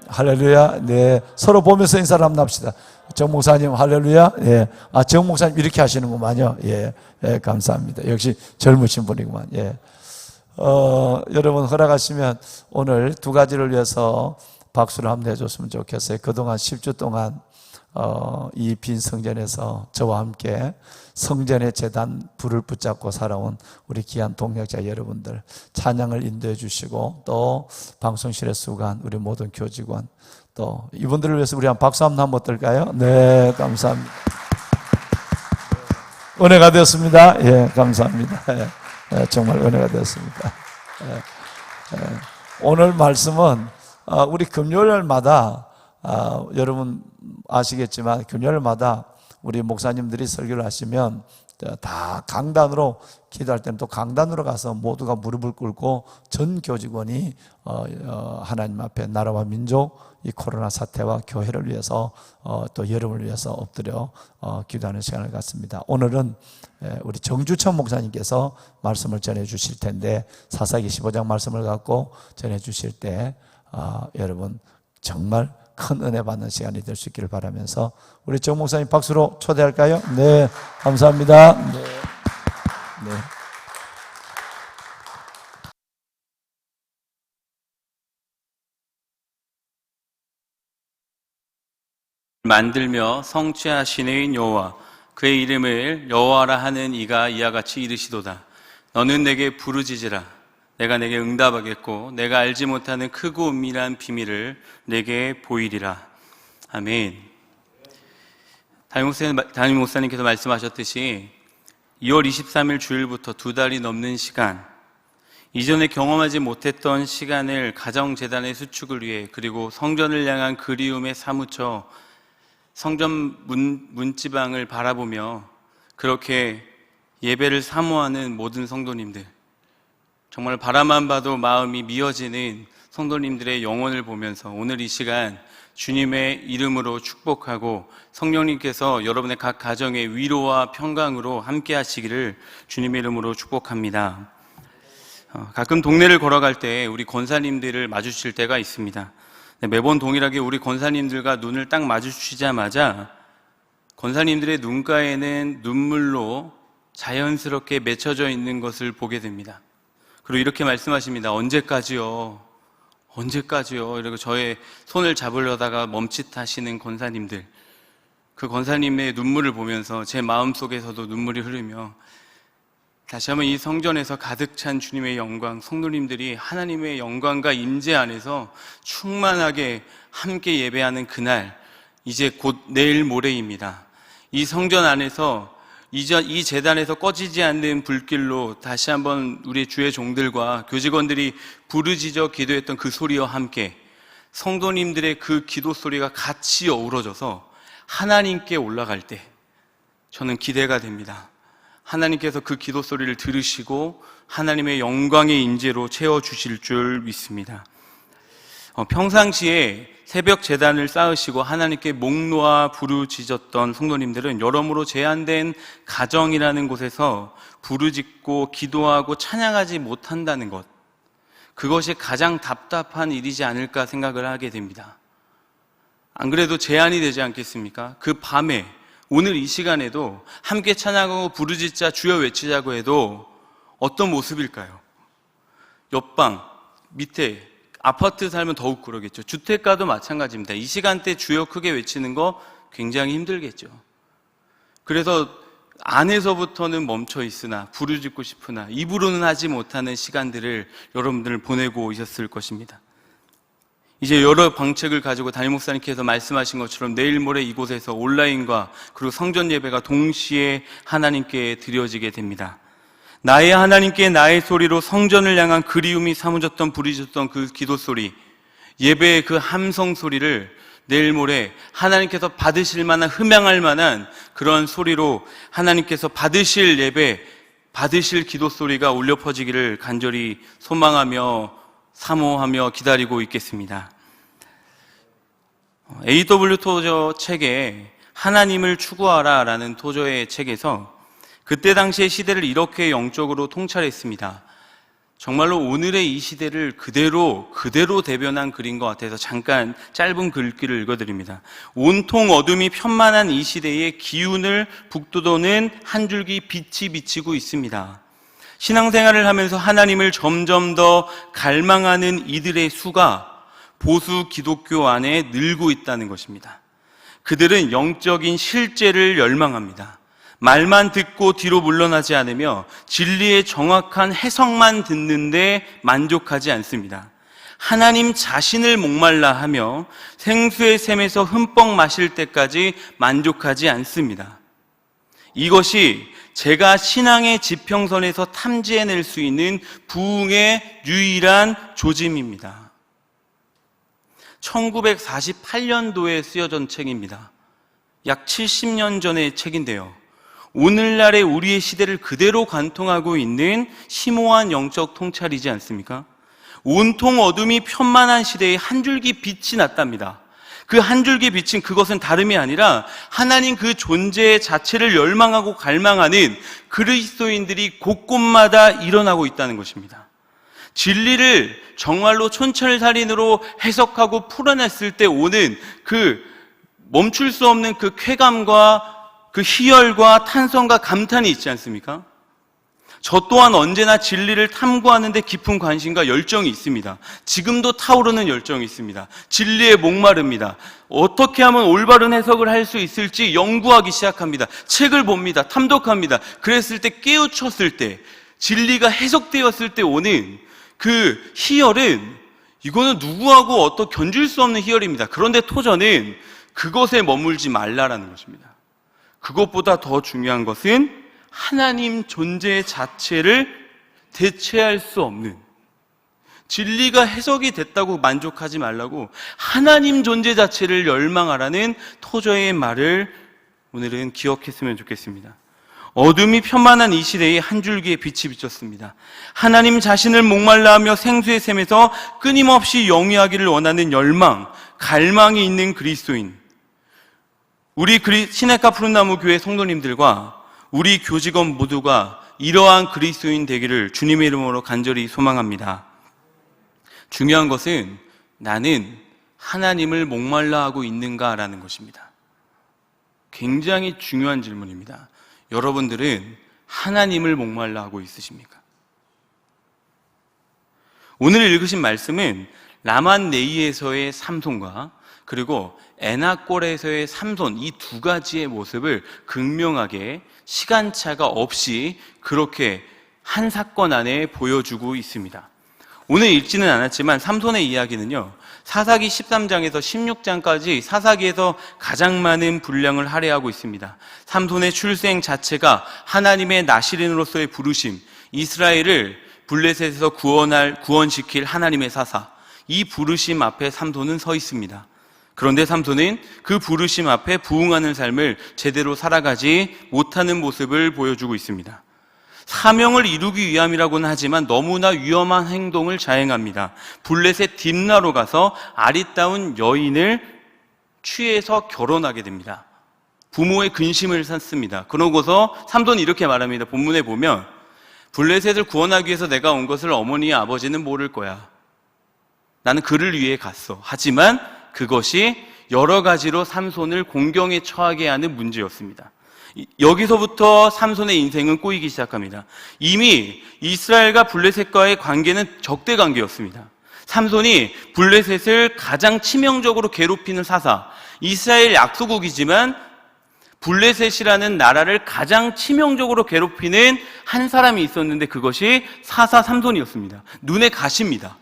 할렐루야. 네, 서로 보면서 인사를 한번 합시다. 정 목사님 할렐루야. 예. 정 목사님 이렇게 하시는구만요. 예. 예, 감사합니다. 역시 젊으신 분이구만. 예. 여러분 허락하시면 오늘 두 가지를 위해서 박수를 한번 내줬으면 좋겠어요. 그동안 10주 동안 이 빈 성전에서 저와 함께 성전의 제단 불을 붙잡고 살아온 우리 귀한 동역자 여러분들 찬양을 인도해 주시고 또 방송실에 수고한 우리 모든 교직원 또 이분들을 위해서 우리 한 박수 한번 어떨까요? 네, 감사합니다. 은혜가 되었습니다. 예, 감사합니다. 예, 정말 은혜가 되었습니다. 오늘 말씀은 우리 금요일마다 여러분 아시겠지만 금요일마다 우리 목사님들이 설교를 하시면 다 강단으로 기도할 때는 또 강단으로 가서 모두가 무릎을 꿇고 전 교직원이 하나님 앞에 나라와 민족 이 코로나 사태와 교회를 위해서 또 여러분을 위해서 엎드려 기도하는 시간을 갖습니다. 오늘은 우리 정주천 목사님께서 말씀을 전해 주실 텐데 사사기 15장 말씀을 갖고 전해 주실 때 여러분 정말 큰 은혜 받는 시간이 될 수 있기를 바라면서 우리 정 목사님 박수로 초대할까요? 네, 감사합니다. 네. 네. 만들며 성취하시는 여호와 그의 이름을 여호와라 하는 이가 이와 같이 이르시도다. 너는 내게 부르짖으라. 내가 내게 응답하겠고 내가 알지 못하는 크고 은밀한 비밀을 내게 보이리라. 아멘. 담임 목사님께서 말씀하셨듯이 2월 23일 주일부터 2달이 넘는 시간, 이전에 경험하지 못했던 시간을 가정재단의 수축을 위해 그리고 성전을 향한 그리움에 사무쳐 성전 문지방을 바라보며 그렇게 예배를 사모하는 모든 성도님들, 정말 바라만 봐도 마음이 미어지는 성도님들의 영혼을 보면서 오늘 이 시간 주님의 이름으로 축복하고 성령님께서 여러분의 각 가정의 위로와 평강으로 함께 하시기를 주님의 이름으로 축복합니다. 가끔 동네를 걸어갈 때 우리 권사님들을 마주칠 때가 있습니다. 매번 동일하게 우리 권사님들과 눈을 딱 마주치자마자 권사님들의 눈가에는 눈물로 자연스럽게 맺혀져 있는 것을 보게 됩니다. 그리고 이렇게 말씀하십니다. 언제까지요? 언제까지요? 이러고 저의 손을 잡으려다가 멈칫하시는 권사님들. 그 권사님의 눈물을 보면서 제 마음속에서도 눈물이 흐르며 다시 한번 이 성전에서 가득 찬 주님의 영광, 성도님들이 하나님의 영광과 임재 안에서 충만하게 함께 예배하는 그날, 이제 곧 내일 모레입니다. 이 성전 안에서 이 제단에서 꺼지지 않는 불길로 다시 한번 우리 주의 종들과 교직원들이 부르짖어 기도했던 그 소리와 함께 성도님들의 그 기도 소리가 같이 어우러져서 하나님께 올라갈 때 저는 기대가 됩니다. 하나님께서 그 기도 소리를 들으시고 하나님의 영광의 임재로 채워주실 줄 믿습니다. 평상시에 새벽 제단을 쌓으시고 하나님께 목 놓아 부르짖었던 성도님들은 여러모로 제한된 가정이라는 곳에서 부르짖고 기도하고 찬양하지 못한다는 것, 그것이 가장 답답한 일이지 않을까 생각을 하게 됩니다. 안 그래도 제한이 되지 않겠습니까? 그 밤에 오늘 이 시간에도 함께 찬양하고 부르짖자 주여 외치자고 해도 어떤 모습일까요? 옆방 밑에 아파트 살면 더욱 그러겠죠. 주택가도 마찬가지입니다. 이 시간대 주여 크게 외치는 거 굉장히 힘들겠죠. 그래서 안에서부터는 멈춰 있으나 부르짖고 싶으나 입으로는 하지 못하는 시간들을 여러분들 보내고 오셨을 것입니다. 이제 여러 방책을 가지고 담임 목사님께서 말씀하신 것처럼 내일 모레 이곳에서 온라인과 그리고 성전 예배가 동시에 하나님께 드려지게 됩니다. 나의 하나님께 나의 소리로 성전을 향한 그리움이 사무졌던 부르짖었던 그 기도 소리, 예배의 그 함성 소리를 내일 모레 하나님께서 받으실 만한, 흠양할 만한 그런 소리로 하나님께서 받으실 예배, 받으실 기도 소리가 울려 퍼지기를 간절히 소망하며 사모하며 기다리고 있겠습니다. A.W. 토저 책에 하나님을 추구하라 라는 토저의 책에서 그때 당시의 시대를 이렇게 영적으로 통찰했습니다. 정말로 오늘의 이 시대를 그대로 대변한 글인 것 같아서 잠깐 짧은 글귀를 읽어드립니다. 온통 어둠이 편만한 이 시대에 기운을 북돋우는 한 줄기 빛이 비치고 있습니다. 신앙생활을 하면서 하나님을 점점 더 갈망하는 이들의 수가 보수 기독교 안에 늘고 있다는 것입니다. 그들은 영적인 실제를 열망합니다. 말만 듣고 뒤로 물러나지 않으며 진리의 정확한 해석만 듣는데 만족하지 않습니다. 하나님 자신을 목말라 하며 생수의 샘에서 흠뻑 마실 때까지 만족하지 않습니다. 이것이 제가 신앙의 지평선에서 탐지해낼 수 있는 부흥의 유일한 조짐입니다. 1948년도에 쓰여진 책입니다. 약 70년 전의 책인데요. 오늘날의 우리의 시대를 그대로 관통하고 있는 심오한 영적 통찰이지 않습니까? 온통 어둠이 편만한 시대에 한 줄기 빛이 났답니다. 그 한 줄기 빛은 그것은 다름이 아니라 하나님 그 존재 자체를 열망하고 갈망하는 그리스도인들이 곳곳마다 일어나고 있다는 것입니다. 진리를 정말로 촌철살인으로 해석하고 풀어냈을 때 오는 그 멈출 수 없는 그 쾌감과 그 희열과 탄성과 감탄이 있지 않습니까? 저 또한 언제나 진리를 탐구하는 데 깊은 관심과 열정이 있습니다. 지금도 타오르는 열정이 있습니다. 진리에 목마릅니다. 어떻게 하면 올바른 해석을 할 수 있을지 연구하기 시작합니다. 책을 봅니다. 탐독합니다. 그랬을 때 깨우쳤을 때 진리가 해석되었을 때 오는 그 희열은 이거는 누구하고 어떻게 견줄 수 없는 희열입니다. 그런데 토저는 그것에 머물지 말라라는 것입니다. 그것보다 더 중요한 것은 하나님 존재 자체를 대체할 수 없는, 진리가 해석이 됐다고 만족하지 말라고 하나님 존재 자체를 열망하라는 토저의 말을 오늘은 기억했으면 좋겠습니다. 어둠이 편만한 이 시대에 한 줄기의 빛이 비쳤습니다. 하나님 자신을 목말라 하며 생수의 샘에서 끊임없이 영위하기를 원하는 열망, 갈망이 있는 그리스도인, 우리 시내가 푸른나무 교회 성도님들과 우리 교직원 모두가 이러한 그리스도인 되기를 주님의 이름으로 간절히 소망합니다. 중요한 것은 나는 하나님을 목말라 하고 있는가라는 것입니다. 굉장히 중요한 질문입니다. 여러분들은 하나님을 목말라 하고 있으십니까? 오늘 읽으신 말씀은 라만네이에서의 삼손과 그리고 에나골에서의 삼손, 이 두 가지의 모습을 극명하게 시간차가 없이 그렇게 한 사건 안에 보여주고 있습니다. 오늘 읽지는 않았지만 삼손의 이야기는요, 사사기 13장에서 16장까지 사사기에서 가장 많은 분량을 할애하고 있습니다. 삼손의 출생 자체가 하나님의 나시린으로서의 부르심, 이스라엘을 블레셋에서 구원시킬 하나님의 사사, 이 부르심 앞에 삼손은 서 있습니다. 그런데 삼손은 그 부르심 앞에 부응하는 삶을 제대로 살아가지 못하는 모습을 보여주고 있습니다. 사명을 이루기 위함이라고는 하지만 너무나 위험한 행동을 자행합니다. 블레셋 딥나로 가서 아리따운 여인을 취해서 결혼하게 됩니다. 부모의 근심을 샀습니다. 그러고서 삼손이 이렇게 말합니다. 본문에 보면 블레셋을 구원하기 위해서 내가 온 것을 어머니의 아버지는 모를 거야. 나는 그를 위해 갔어. 하지만 그것이 여러 가지로 삼손을 공경에 처하게 하는 문제였습니다. 여기서부터 삼손의 인생은 꼬이기 시작합니다. 이미 이스라엘과 블레셋과의 관계는 적대 관계였습니다. 삼손이 블레셋을 가장 치명적으로 괴롭히는 사사, 이스라엘 약소국이지만 블레셋이라는 나라를 가장 치명적으로 괴롭히는 한 사람이 있었는데 그것이 사사 삼손이었습니다. 눈에 가십니다.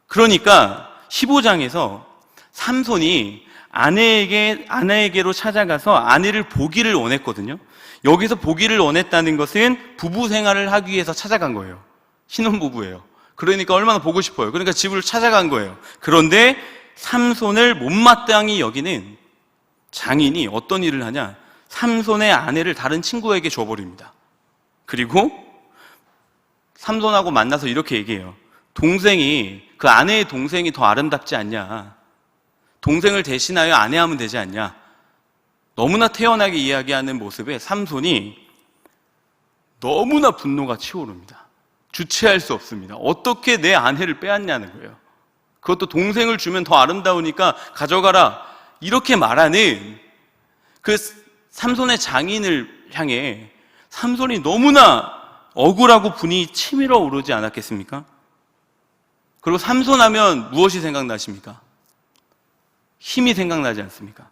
그러니까 15장에서 삼손이 아내에게로 찾아가서 아내를 보기를 원했거든요. 여기서 보기를 원했다는 것은 부부 생활을 하기 위해서 찾아간 거예요. 신혼부부예요. 그러니까 얼마나 보고 싶어요. 그러니까 집을 찾아간 거예요. 그런데 삼손을 못마땅히 여기는 장인이 어떤 일을 하냐? 삼손의 아내를 다른 친구에게 줘버립니다. 그리고 삼손하고 만나서 이렇게 얘기해요. 그 아내의 동생이 더 아름답지 않냐? 동생을 대신하여 아내하면 되지 않냐? 너무나 태연하게 이야기하는 모습에 삼손이 너무나 분노가 치오릅니다. 주체할 수 없습니다. 어떻게 내 아내를 빼앗냐는 거예요. 그것도 동생을 주면 더 아름다우니까 가져가라. 이렇게 말하는 그 삼손의 장인을 향해 삼손이 너무나 억울하고 분이 치밀어 오르지 않았겠습니까? 그리고 삼손하면 무엇이 생각나십니까? 힘이 생각나지 않습니까?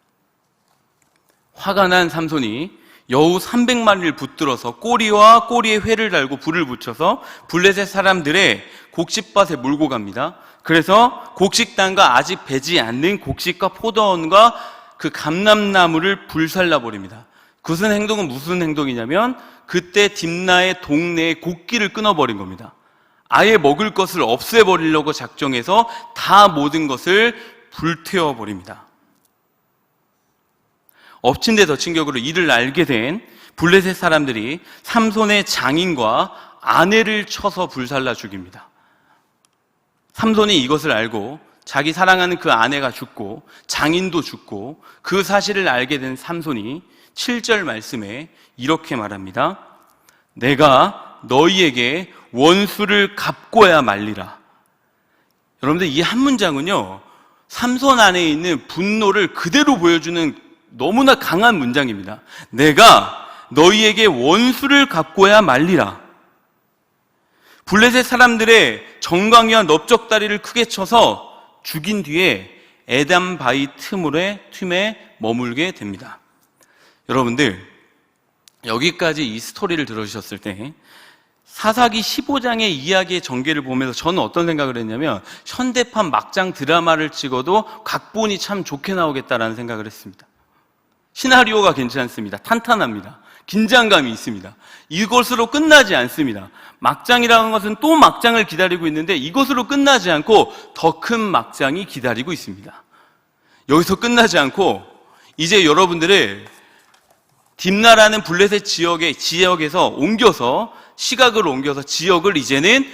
화가 난 삼손이 여우 300마리를 붙들어서 꼬리와 꼬리에 회를 달고 불을 붙여서 블레셋 사람들의 곡식밭에 몰고 갑니다. 그래서 곡식단과 아직 배지 않는 곡식과 포도원과 그 감람나무를 불살라 버립니다. 그것은 행동은 무슨 행동이냐면 그때 딥나의 동네의 곡기를 끊어버린 겁니다. 아예 먹을 것을 없애버리려고 작정해서 다 모든 것을 불태워버립니다. 엎친 데 덮친 격으로 이를 알게 된 블레셋 사람들이 삼손의 장인과 아내를 쳐서 불살라 죽입니다. 삼손이 이것을 알고 자기 사랑하는 그 아내가 죽고 장인도 죽고 그 사실을 알게 된 삼손이 7절 말씀에 이렇게 말합니다. 내가 너희에게 원수를 갚고야 말리라. 여러분들 이 한 문장은요, 삼손 안에 있는 분노를 그대로 보여주는 너무나 강한 문장입니다. 내가 너희에게 원수를 갚고야 말리라. 블레셋 사람들의 정강이와 넓적다리를 크게 쳐서 죽인 뒤에 에담 바위 틈에 머물게 됩니다. 여러분들 여기까지 이 스토리를 들으셨을 때 사사기 15장의 이야기의 전개를 보면서 저는 어떤 생각을 했냐면 현대판 막장 드라마를 찍어도 각본이 참 좋게 나오겠다라는 생각을 했습니다. 시나리오가 괜찮습니다. 탄탄합니다. 긴장감이 있습니다. 이것으로 끝나지 않습니다. 막장이라는 것은 또 막장을 기다리고 있는데 이것으로 끝나지 않고 더 큰 막장이 기다리고 있습니다. 여기서 끝나지 않고 이제 여러분들의 딥나라는 블레셋 지역에서 옮겨서 시각을 옮겨서 지역을 이제는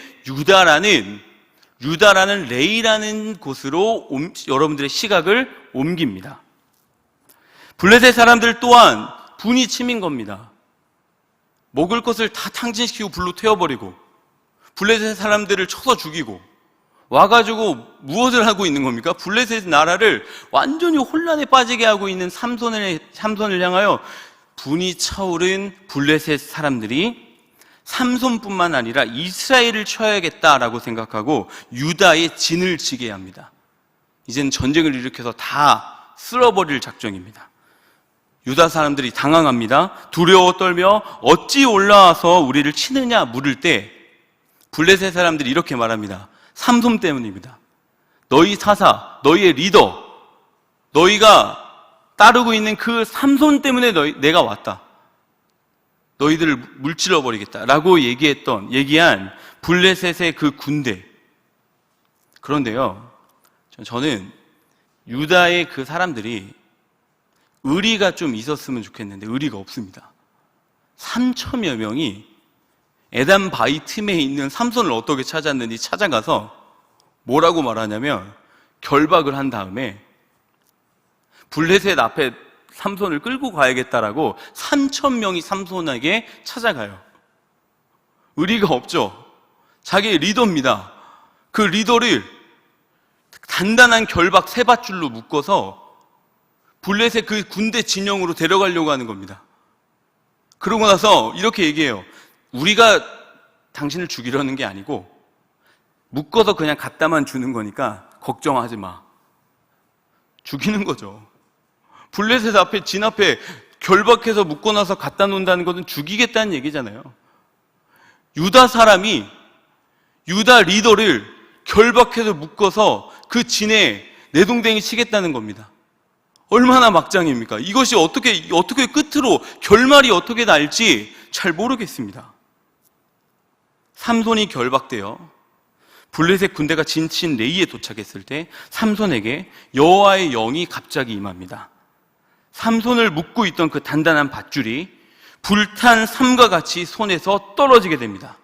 유다라는 레이라는 곳으로 여러분들의 시각을 옮깁니다. 블레셋 사람들 또한 분이 치민 겁니다. 먹을 것을 다 탕진시키고 불로 태워버리고 블레셋 사람들을 쳐서 죽이고 와가지고 무엇을 하고 있는 겁니까? 블레셋 나라를 완전히 혼란에 빠지게 하고 있는 삼손을 향하여 분이 차오른 블레셋 사람들이 삼손뿐만 아니라 이스라엘을 쳐야겠다라고 생각하고 유다의 진을 치게 합니다. 이제는 전쟁을 일으켜서 다 쓸어버릴 작정입니다. 유다 사람들이 당황합니다. 두려워 떨며 어찌 올라와서 우리를 치느냐 물을 때 블레셋 사람들이 이렇게 말합니다. 삼손 때문입니다. 너희 사사, 너희의 리더, 너희가 따르고 있는 그 삼손 때문에 내가 왔다. 너희들을 물질러 버리겠다 라고 얘기한 블레셋의 그 군대. 그런데요, 저는 유다의 그 사람들이 의리가 좀 있었으면 좋겠는데 의리가 없습니다. 3천여 명이 에단 바위 틈에 있는 삼손을 어떻게 찾았는지 찾아가서 뭐라고 말하냐면 결박을 한 다음에 블레셋 앞에 삼손을 끌고 가야겠다라고 3,000명이 삼손에게 찾아가요. 의리가 없죠. 자기의 리더입니다. 그 리더를 단단한 결박 세 밧줄로 묶어서 블레셋 그 군대 진영으로 데려가려고 하는 겁니다. 그러고 나서 이렇게 얘기해요. 우리가 당신을 죽이려는 게 아니고 묶어서 그냥 갖다만 주는 거니까 걱정하지 마. 죽이는 거죠. 블레셋 앞에 진 앞에 결박해서 묶어놔서 갖다 놓는다는 것은 죽이겠다는 얘기잖아요. 유다 사람이 유다 리더를 결박해서 묶어서 그 진에 내동댕이 치겠다는 겁니다. 얼마나 막장입니까? 이것이 어떻게 끝으로 결말이 어떻게 날지 잘 모르겠습니다. 삼손이 결박되어 블레셋 군대가 진친 레이에 도착했을 때 삼손에게 여호와의 영이 갑자기 임합니다. 삼손을 묶고 있던 그 단단한 밧줄이 불탄 삼과 같이 손에서 떨어지게 됩니다.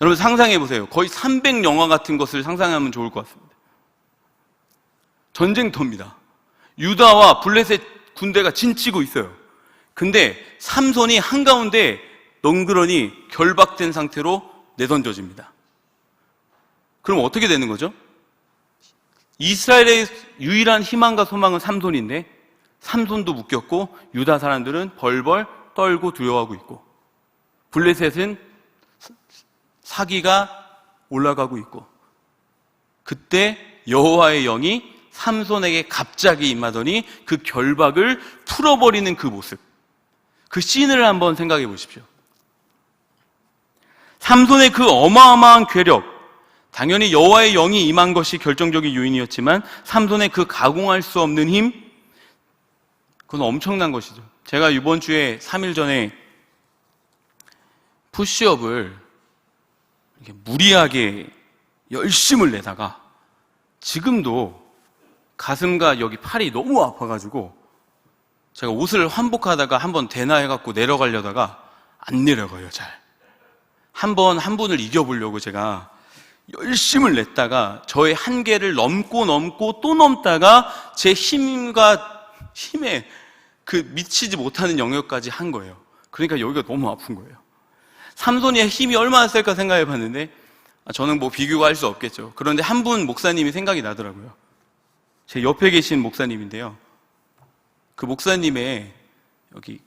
여러분 상상해 보세요. 거의 300영화 같은 것을 상상하면 좋을 것 같습니다. 전쟁터입니다. 유다와 블레셋 군대가 진치고 있어요. 근데 삼손이 한가운데 덩그러니 결박된 상태로 내던져집니다. 그럼 어떻게 되는 거죠? 이스라엘의 유일한 희망과 소망은 삼손인데 삼손도 묶였고 유다 사람들은 벌벌 떨고 두려워하고 있고 블레셋은 사기가 올라가고 있고 그때 여호와의 영이 삼손에게 갑자기 임하더니 그 결박을 풀어버리는 그 모습, 그 씬을 한번 생각해 보십시오. 삼손의 그 어마어마한 괴력, 당연히 여호와의 영이 임한 것이 결정적인 요인이었지만 삼손의 그 가공할 수 없는 힘, 그건 엄청난 것이죠. 제가 이번 주에 3일 전에 푸시업을 이렇게 무리하게 열심을 내다가 지금도 가슴과 여기 팔이 너무 아파가지고 제가 옷을 환복하다가 한번 되나 해갖고 내려가려다가 안 내려가요, 잘. 한 분을 이겨보려고 제가 열심을 냈다가 저의 한계를 넘고 또 넘다가 제 힘에 그 미치지 못하는 영역까지 한 거예요. 그러니까 여기가 너무 아픈 거예요. 삼손의 힘이 얼마나 셀까 생각해 봤는데 저는 뭐 비교할 수 없겠죠. 그런데 한 분 목사님이 생각이 나더라고요. 제 옆에 계신 목사님인데요. 그 목사님의 여기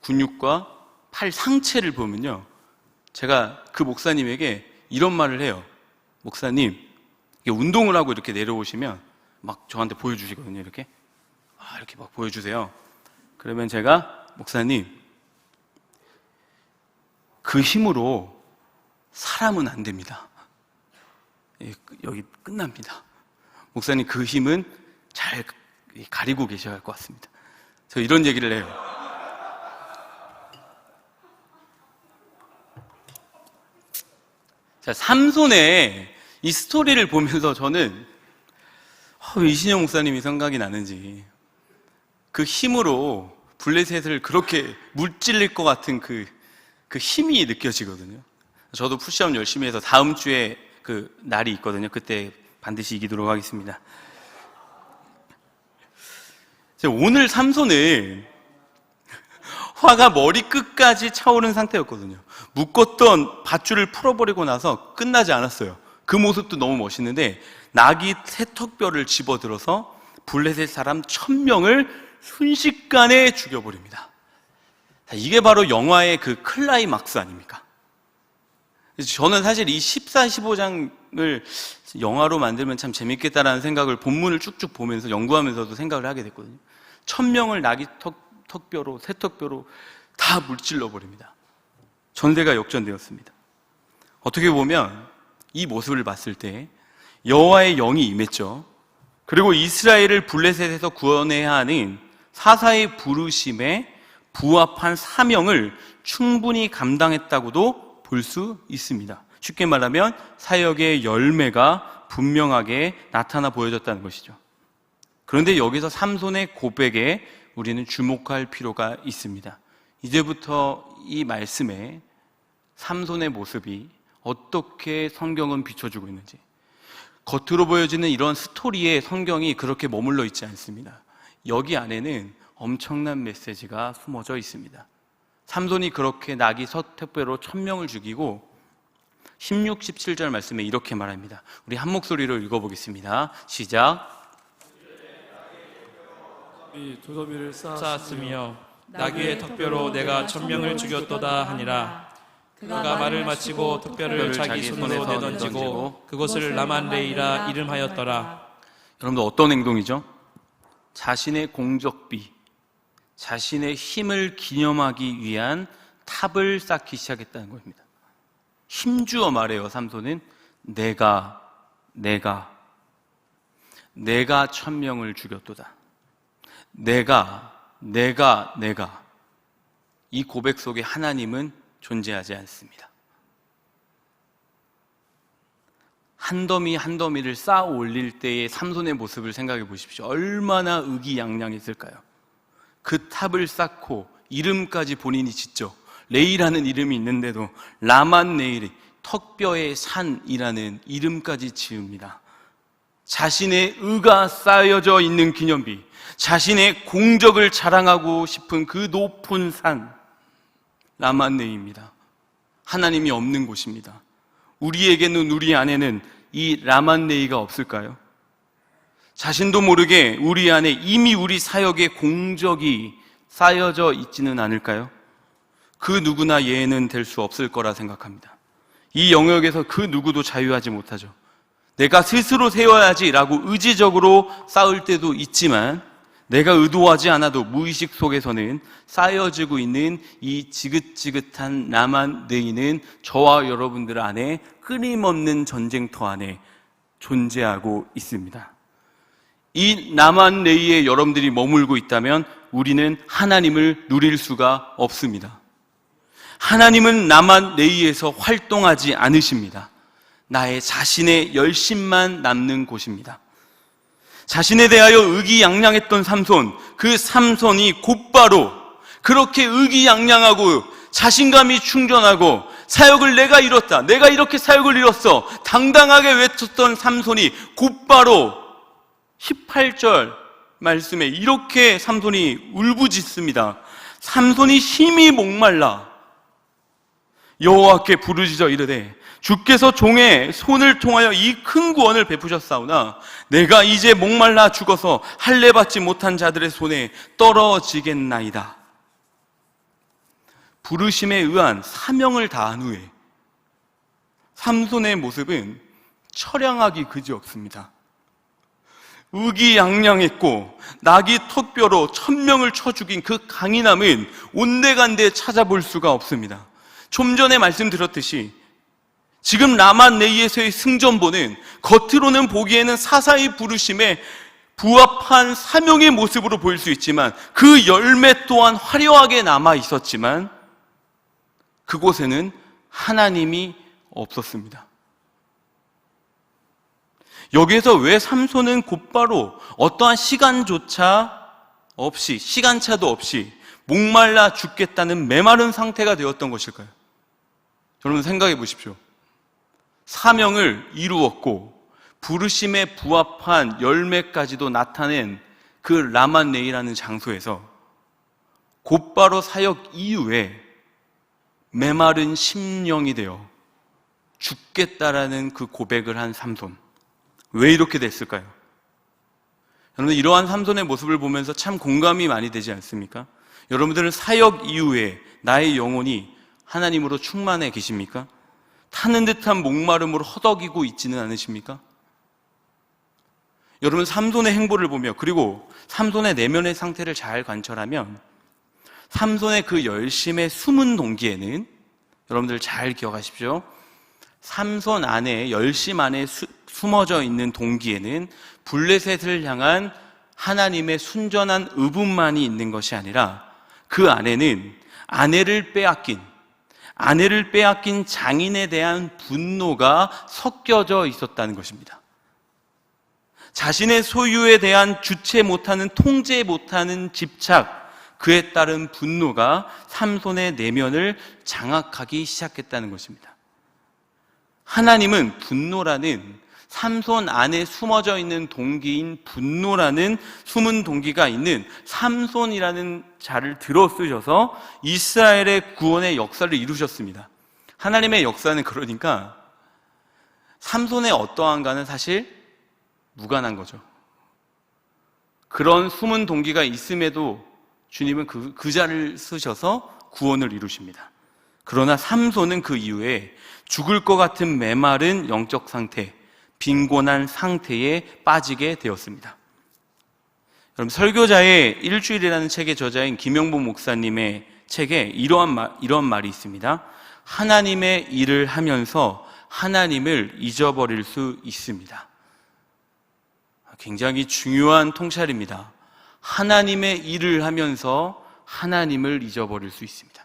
근육과 팔 상체를 보면요. 제가 그 목사님에게 이런 말을 해요. 목사님, 운동을 하고 이렇게 내려오시면 막 저한테 보여주시거든요. 이렇게 막 보여주세요. 그러면 제가 목사님, 그 힘으로 사람은 안 됩니다. 여기 끝납니다. 목사님, 그 힘은 잘 가리고 계셔야 할 것 같습니다. 저 이런 얘기를 해요. 자, 삼손의 이 스토리를 보면서 저는 왜 이신영 목사님이 생각이 나는지, 그 힘으로 블레셋을 그렇게 물찔릴 것 같은 그 힘이 느껴지거든요. 저도 푸시업 열심히 해서 다음 주에 그 날이 있거든요. 그때 반드시 이기도록 하겠습니다. 오늘 삼손은 화가 머리끝까지 차오른 상태였거든요. 묶었던 밧줄을 풀어버리고 나서 끝나지 않았어요. 그 모습도 너무 멋있는데 나귀 세턱뼈를 집어들어서 블레셋 사람 1000명을 순식간에 죽여버립니다. 이게 바로 영화의 그 클라이막스 아닙니까? 저는 사실 이 14, 15장을 영화로 만들면 참 재밌겠다라는 생각을 본문을 쭉쭉 보면서 연구하면서도 생각을 하게 됐거든요. 1000명을 나귀 턱뼈로, 새턱뼈로 다 물질러 버립니다. 전세가 역전되었습니다. 어떻게 보면 이 모습을 봤을 때 여호와의 영이 임했죠. 그리고 이스라엘을 블레셋에서 구원해야 하는 사사의 부르심에 부합한 사명을 충분히 감당했다고도 볼 수 있습니다. 쉽게 말하면 사역의 열매가 분명하게 나타나 보여졌다는 것이죠. 그런데 여기서 삼손의 고백에 우리는 주목할 필요가 있습니다. 이제부터 이 말씀에 삼손의 모습이 어떻게 성경은 비춰주고 있는지, 겉으로 보여지는 이런 스토리에 성경이 그렇게 머물러 있지 않습니다. 여기 안에는 엄청난 메시지가 숨어져 있습니다. 삼손이 그렇게 나귀 턱뼈로 1000명을 죽이고 16, 17절 말씀에 이렇게 말합니다. 우리 한 목소리로 읽어보겠습니다. 시작. 이 두더미를 쌓았으며 나귀의 턱뼈로 내가 1000명을 죽였도다 하니라. 그가 말을 마치고 턱뼈를 자기 손으로 내던지고 그곳을 라만레이라 이름하였더라. 여러분들 어떤 행동이죠? 자신의 공적비, 자신의 힘을 기념하기 위한 탑을 쌓기 시작했다는 겁니다. 힘주어 말해요. 삼손은 내가 1000명을 죽였도다. 내가 이 고백 속에 하나님은 존재하지 않습니다. 한 더미 한 더미를 쌓아 올릴 때의 삼손의 모습을 생각해 보십시오. 얼마나 의기양양했을까요? 그 탑을 쌓고 이름까지 본인이 짓죠. 레이라는 이름이 있는데도 라만 레이, 턱뼈의 산이라는 이름까지 지읍니다. 자신의 의가 쌓여져 있는 기념비, 자신의 공적을 자랑하고 싶은 그 높은 산, 라만네입니다. 하나님이 없는 곳입니다. 우리에게는, 우리 안에는 이 라만네이가 없을까요? 자신도 모르게 우리 안에 이미 우리 사역의 공적이 쌓여져 있지는 않을까요? 그 누구나 예외는 될 수 없을 거라 생각합니다. 이 영역에서 그 누구도 자유하지 못하죠. 내가 스스로 세워야지라고 의지적으로 쌓을 때도 있지만 내가 의도하지 않아도 무의식 속에서는 쌓여지고 있는 이 지긋지긋한 라만네이는 저와 여러분들 안에 끊임없는 전쟁터 안에 존재하고 있습니다. 이 라만네이에 여러분들이 머물고 있다면 우리는 하나님을 누릴 수가 없습니다. 하나님은 라만네이에서 활동하지 않으십니다. 나의 자신의 열심만 남는 곳입니다. 자신에 대하여 의기양양했던 삼손, 그 삼손이 곧바로 그렇게 의기양양하고 자신감이 충전하고 사역을 내가 이뤘다, 내가 이렇게 사역을 이뤘어 당당하게 외쳤던 삼손이 곧바로 18절 말씀에 이렇게 삼손이 울부짖습니다. 삼손이 심히 목말라 여호와께 부르짖어 이르되 주께서 종의 손을 통하여 이 큰 구원을 베푸셨사오나 내가 이제 목말라 죽어서 할례 받지 못한 자들의 손에 떨어지겠나이다. 부르심에 의한 사명을 다한 후에 삼손의 모습은 처량하기 그지없습니다. 의기양양했고 나귀 턱뼈로 1000명을 쳐 죽인 그 강인함은 온데간데 찾아볼 수가 없습니다. 좀 전에 말씀드렸듯이 지금 라만네이에서의 승전보는 겉으로는 보기에는 사사의 부르심에 부합한 사명의 모습으로 보일 수 있지만 그 열매 또한 화려하게 남아 있었지만 그곳에는 하나님이 없었습니다. 여기에서 왜 삼손은 곧바로 어떠한 시간차도 없이 목말라 죽겠다는 메마른 상태가 되었던 것일까요? 여러분 생각해 보십시오. 사명을 이루었고 부르심에 부합한 열매까지도 나타낸 그 라만네이라는 장소에서 곧바로 사역 이후에 메마른 심령이 되어 죽겠다라는 그 고백을 한 삼손. 왜 이렇게 됐을까요? 여러분 이러한 삼손의 모습을 보면서 참 공감이 많이 되지 않습니까? 여러분들은 사역 이후에 나의 영혼이 하나님으로 충만해 계십니까? 타는 듯한 목마름으로 허덕이고 있지는 않으십니까? 여러분, 삼손의 행보를 보며, 그리고 삼손의 내면의 상태를 잘 관찰하면 삼손의 그 열심의 숨은 동기에는, 여러분들 잘 기억하십시오. 삼손 안에, 열심 안에 숨어져 있는 동기에는 블레셋을 향한 하나님의 순전한 의분만이 있는 것이 아니라 그 안에는 아내를 빼앗긴 장인에 대한 분노가 섞여져 있었다는 것입니다. 자신의 소유에 대한 주체 못하는, 통제 못하는 집착, 그에 따른 분노가 삼손의 내면을 장악하기 시작했다는 것입니다. 하나님은 분노라는, 삼손 안에 숨어져 있는 동기인 분노라는 숨은 동기가 있는 삼손이라는 자를 들어 쓰셔서 이스라엘의 구원의 역사를 이루셨습니다. 하나님의 역사는 그러니까 삼손의 어떠한가는 사실 무관한 거죠. 그런 숨은 동기가 있음에도 주님은 그 자를 쓰셔서 구원을 이루십니다. 그러나 삼손은 그 이후에 죽을 것 같은 메마른 영적 상태, 빈곤한 상태에 빠지게 되었습니다. 여러분, 설교자의 일주일이라는 책의 저자인 김영보 목사님의 책에 이러한 말이 있습니다. 하나님의 일을 하면서 하나님을 잊어버릴 수 있습니다. 굉장히 중요한 통찰입니다. 하나님의 일을 하면서 하나님을 잊어버릴 수 있습니다.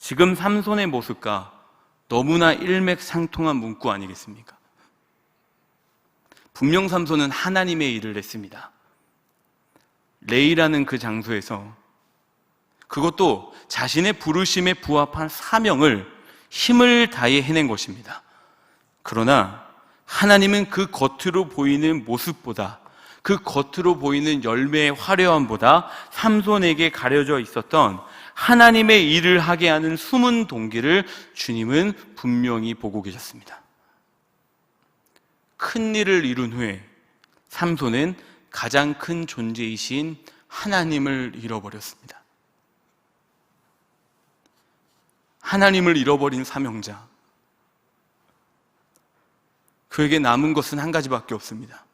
지금 삼손의 모습과 너무나 일맥상통한 문구 아니겠습니까? 분명 삼손은 하나님의 일을 했습니다. 레이라는 그 장소에서, 그것도 자신의 부르심에 부합한 사명을 힘을 다해 해낸 것입니다. 그러나 하나님은 그 겉으로 보이는 모습보다, 그 겉으로 보이는 열매의 화려함보다 삼손에게 가려져 있었던 하나님의 일을 하게 하는 숨은 동기를 주님은 분명히 보고 계셨습니다. 큰 일을 이룬 후에 삼손은 가장 큰 존재이신 하나님을 잃어버렸습니다. 하나님을 잃어버린 사명자, 그에게 남은 것은 한 가지밖에 없습니다.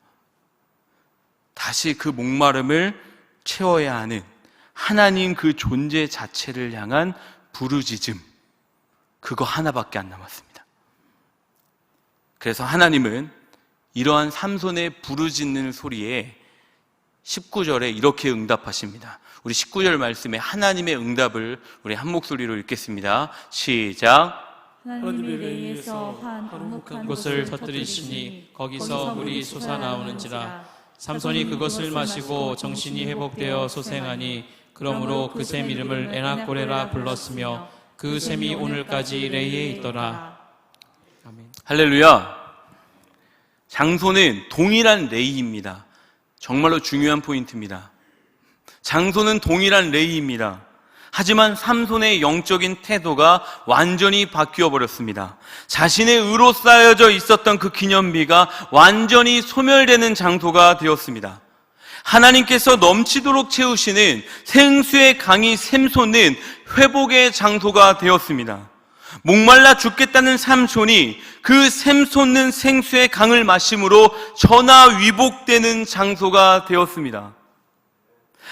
다시 그 목마름을 채워야 하는 하나님 그 존재 자체를 향한 부르짖음, 그거 하나밖에 안 남았습니다. 그래서 하나님은 이러한 삼손의 부르짖는 소리에 19절에 이렇게 응답하십니다. 우리 19절 말씀에 하나님의 응답을 우리 한 목소리로 읽겠습니다. 시작. 하나님의 레이에서 한 한목한 곳을 터뜨리시니 거기서 물이 솟아나오는지라. 삼손이 그것을 마시고 정신이 회복되어 소생하니 그러므로 그 샘 이름을 에나꼬레라 불렀으며 그 샘이 오늘까지 레이에 있더라. 아멘. 할렐루야. 장소는 동일한 레이입니다. 정말로 중요한 포인트입니다. 장소는 동일한 레이입니다. 하지만 삼손의 영적인 태도가 완전히 바뀌어 버렸습니다. 자신의 의로 쌓여져 있었던 그 기념비가 완전히 소멸되는 장소가 되었습니다. 하나님께서 넘치도록 채우시는 생수의 강이 샘솟는 회복의 장소가 되었습니다. 목말라 죽겠다는 삼손이 그 샘솟는 생수의 강을 마심으로 전화위복되는 장소가 되었습니다.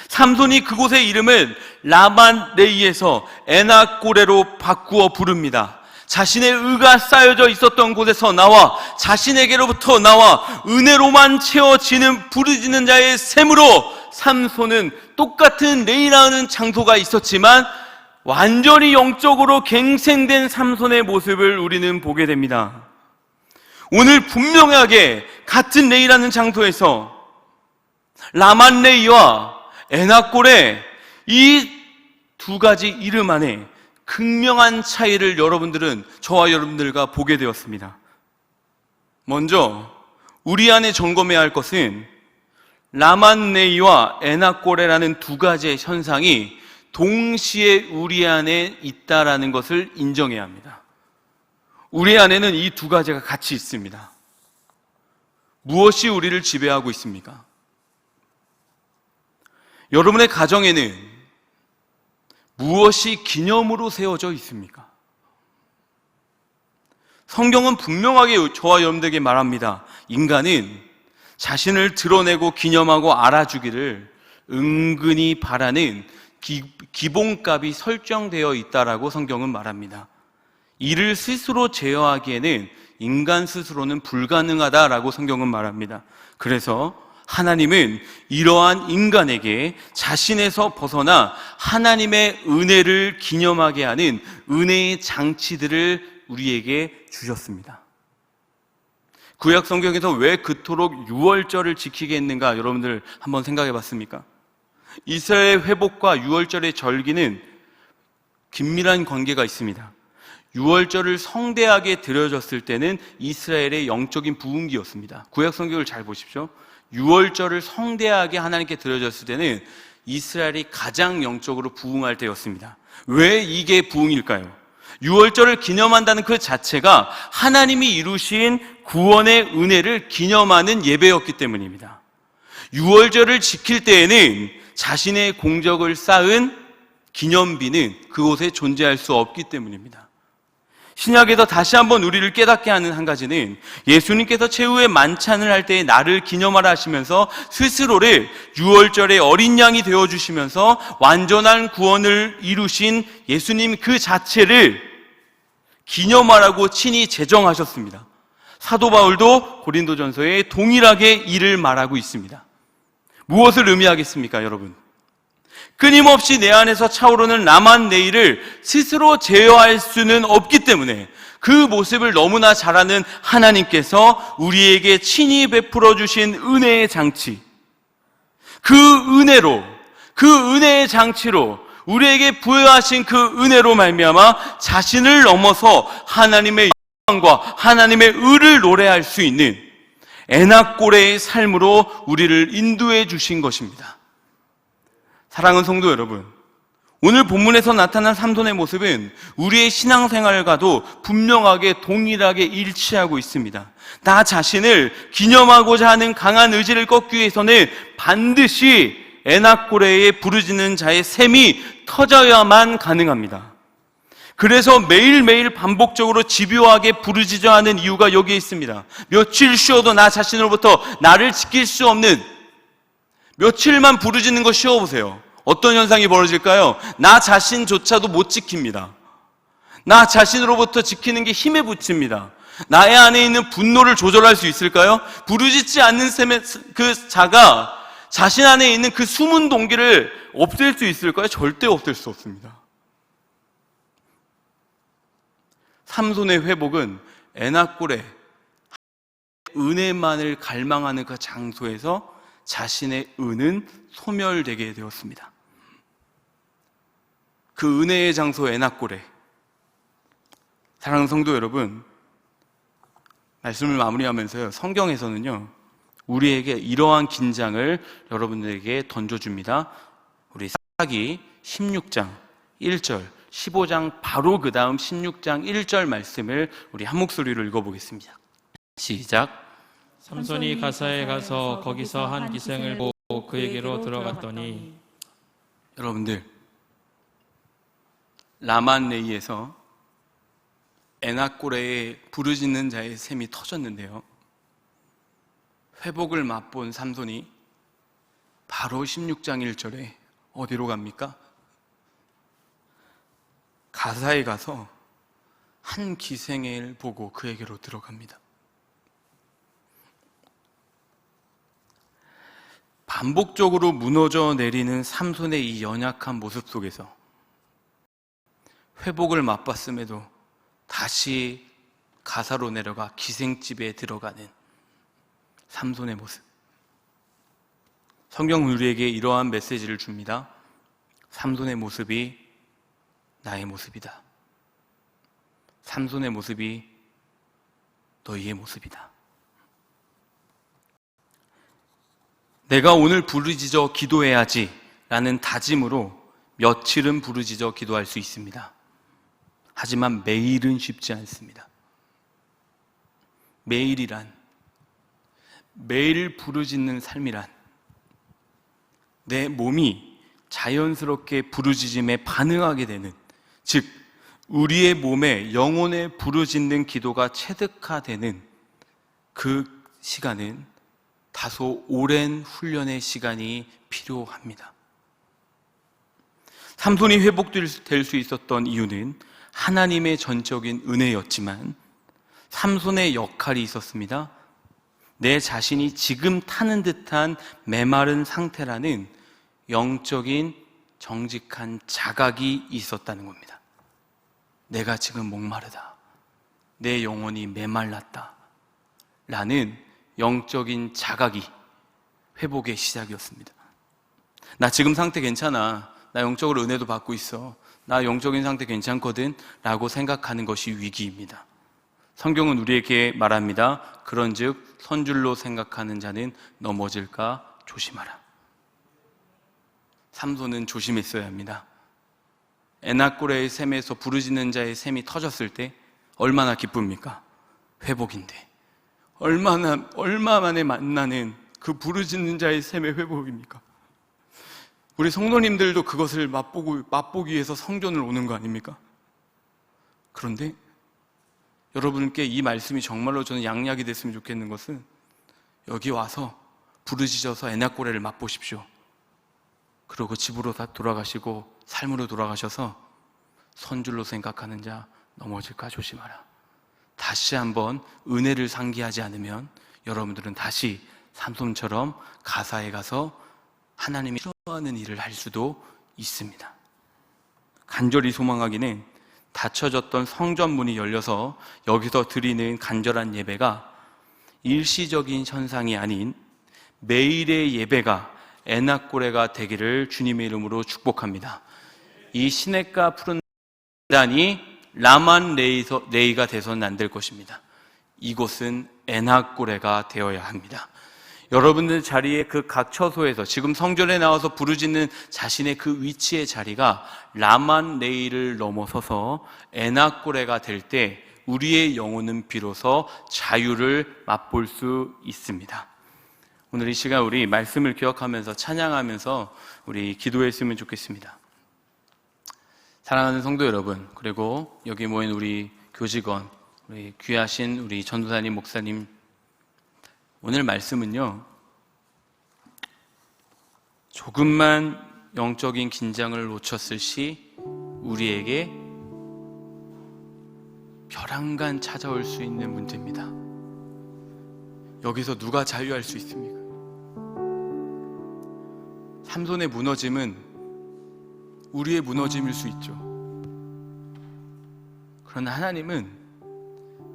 삼손이 그곳의 이름을 라만레이에서 에나꼬레로 바꾸어 부릅니다. 자신의 의가 쌓여져 있었던 곳에서 나와, 자신에게로부터 나와 은혜로만 채워지는 부르짖는 자의 샘으로 삼손은 똑같은 레이라는 장소가 있었지만 완전히 영적으로 갱생된 삼손의 모습을 우리는 보게 됩니다. 오늘 분명하게 같은 레이라는 장소에서 라만레이와 에나꼬레, 이 두 가지 이름 안에 극명한 차이를 여러분들은, 저와 여러분들과 보게 되었습니다. 먼저 우리 안에 점검해야 할 것은 라만레이와 에나꼬레라는 두 가지의 현상이 동시에 우리 안에 있다라는 것을 인정해야 합니다. 우리 안에는 이 두 가지가 같이 있습니다. 무엇이 우리를 지배하고 있습니까? 여러분의 가정에는 무엇이 기념으로 세워져 있습니까? 성경은 분명하게 저와 여러분들에게 말합니다. 인간은 자신을 드러내고 기념하고 알아주기를 은근히 바라는 기본값이 설정되어 있다라고 성경은 말합니다. 이를 스스로 제어하기에는 인간 스스로는 불가능하다라고 성경은 말합니다. 그래서 하나님은 이러한 인간에게 자신에서 벗어나 하나님의 은혜를 기념하게 하는 은혜의 장치들을 우리에게 주셨습니다. 구약 성경에서 왜 그토록 유월절을 지키게 했는가 여러분들 한번 생각해 봤습니까? 이스라엘 회복과 유월절의 절기는 긴밀한 관계가 있습니다. 유월절을 성대하게 드려졌을 때는 이스라엘의 영적인 부흥기였습니다. 구약 성경을 잘 보십시오. 유월절을 성대하게 하나님께 드려졌을 때는 이스라엘이 가장 영적으로 부흥할 때였습니다. 왜 이게 부흥일까요? 유월절을 기념한다는 그 자체가 하나님이 이루신 구원의 은혜를 기념하는 예배였기 때문입니다. 유월절을 지킬 때에는 자신의 공적을 쌓은 기념비는 그곳에 존재할 수 없기 때문입니다. 신약에서 다시 한번 우리를 깨닫게 하는 한 가지는 예수님께서 최후의 만찬을 할 때에 나를 기념하라 하시면서 스스로를 유월절의 어린 양이 되어주시면서 완전한 구원을 이루신 예수님 그 자체를 기념하라고 친히 제정하셨습니다. 사도 바울도 고린도전서에 동일하게 이를 말하고 있습니다. 무엇을 의미하겠습니까, 여러분? 끊임없이 내 안에서 차오르는 나만 내일을 스스로 제어할 수는 없기 때문에 그 모습을 너무나 잘 아는 하나님께서 우리에게 친히 베풀어 주신 은혜의 장치, 그 은혜로, 그 은혜의 장치로 우리에게 부여하신 그 은혜로 말미암아 자신을 넘어서 하나님의 영광과 하나님의 의를 노래할 수 있는 에나꼬레의 삶으로 우리를 인도해 주신 것입니다. 사랑하는 성도 여러분, 오늘 본문에서 나타난 삼손의 모습은 우리의 신앙생활과도 분명하게 동일하게 일치하고 있습니다. 나 자신을 기념하고자 하는 강한 의지를 꺾기 위해서는 반드시 에나꼬레에 부르짖는 자의 샘이 터져야만 가능합니다. 그래서 매일매일 반복적으로 집요하게 부르짖어 하는 이유가 여기에 있습니다. 며칠 쉬어도 나 자신으로부터 나를 지킬 수 없는, 며칠만 부르짖는 거 쉬어보세요. 어떤 현상이 벌어질까요? 나 자신조차도 못 지킵니다. 나 자신으로부터 지키는 게 힘에 부칩니다. 나의 안에 있는 분노를 조절할 수 있을까요? 부르짖지 않는 셈의 그 자가 자신 안에 있는 그 숨은 동기를 없앨 수 있을까요? 절대 없앨 수 없습니다. 삼손의 회복은 에나꼬레, 은혜만을 갈망하는 그 장소에서 자신의 은은 소멸되게 되었습니다. 그 은혜의 장소 에나꼬레. 사랑하는 성도 여러분, 말씀을 마무리하면서요, 성경에서는요 우리에게 이러한 긴장을 여러분들에게 던져줍니다. 우리 사기 16장 1절 15장 바로 그 다음 16장 1절 말씀을 우리 한 목소리로 읽어보겠습니다. 시작. 삼손이 가사에 가서 거기서 한 기생을 보고 그에게로 들어갔더니, 여러분들, 라만레이에서 에나꼬레에 부르짖는 자의 샘이 터졌는데요, 회복을 맛본 삼손이 바로 16장 1절에 어디로 갑니까? 가사에 가서 한 기생을 보고 그에게로 들어갑니다. 반복적으로 무너져 내리는 삼손의 이 연약한 모습 속에서 회복을 맛봤음에도 다시 가사로 내려가 기생집에 들어가는 삼손의 모습. 성경은 우리에게 이러한 메시지를 줍니다. 삼손의 모습이 나의 모습이다. 삼손의 모습이 너희의 모습이다. 내가 오늘 부르짖어 기도해야지 라는 다짐으로 며칠은 부르짖어 기도할 수 있습니다. 하지만 매일은 쉽지 않습니다. 매일이란, 매일 부르짖는 삶이란, 내 몸이 자연스럽게 부르짖음에 반응하게 되는, 즉 우리의 몸에 영혼에 부르짖는 기도가 체득화되는 그 시간은 다소 오랜 훈련의 시간이 필요합니다. 삼손이 회복될 수 있었던 이유는 하나님의 전적인 은혜였지만 삼손의 역할이 있었습니다. 내 자신이 지금 타는 듯한 메마른 상태라는 영적인 정직한 자각이 있었다는 겁니다. 내가 지금 목마르다. 내 영혼이 메말랐다. 라는 영적인 자각이 회복의 시작이었습니다. 나 지금 상태 괜찮아. 나 영적으로 은혜도 받고 있어. 나 영적인 상태 괜찮거든. 라고 생각하는 것이 위기입니다. 성경은 우리에게 말합니다. 그런즉 선줄로 생각하는 자는 넘어질까 조심하라. 삼손은 조심했어야 합니다. 에나꼬레의 샘에서 부르짖는 자의 샘이 터졌을 때 얼마나 기쁩니까? 회복인데 얼마 만에 만나는 그 부르짖는 자의 샘의 회복입니까? 우리 성도님들도 그것을 맛보기 위해서 성전을 오는 거 아닙니까? 그런데 여러분께 이 말씀이 정말로 저는 양약이 됐으면 좋겠는 것은 여기 와서 부르짖어서 에나꼬레를 맛보십시오. 그리고 집으로 다 돌아가시고 삶으로 돌아가셔서 선줄로 생각하는 자 넘어질까 조심하라. 다시 한번 은혜를 상기하지 않으면 여러분들은 다시 삼손처럼 가사에 가서 하나님이 싫어하는 일을 할 수도 있습니다. 간절히 소망하기는 닫혀졌던 성전 문이 열려서 여기서 드리는 간절한 예배가 일시적인 현상이 아닌 매일의 예배가 에나꼬레가 되기를 주님의 이름으로 축복합니다. 이 시냇가 푸른 단이 라만 레이가 돼서는 안 될 것입니다. 이곳은 에나꼬레가 되어야 합니다. 여러분들 자리에 그 각 처소에서 지금 성전에 나와서 부르짖는 자신의 그 위치의 자리가 라만 레이를 넘어서서 에나꼬레가 될 때 우리의 영혼은 비로소 자유를 맛볼 수 있습니다. 오늘 이 시간 우리 말씀을 기억하면서 찬양하면서 우리 기도했으면 좋겠습니다. 사랑하는 성도 여러분, 그리고 여기 모인 우리 교직원, 우리 귀하신 우리 전도사님, 목사님, 오늘 말씀은요, 조금만 영적인 긴장을 놓쳤을 시 우리에게 벼랑간 찾아올 수 있는 문제입니다. 여기서 누가 자유할 수 있습니까? 삼손의 무너짐은 우리의 무너짐일 수 있죠. 그러나 하나님은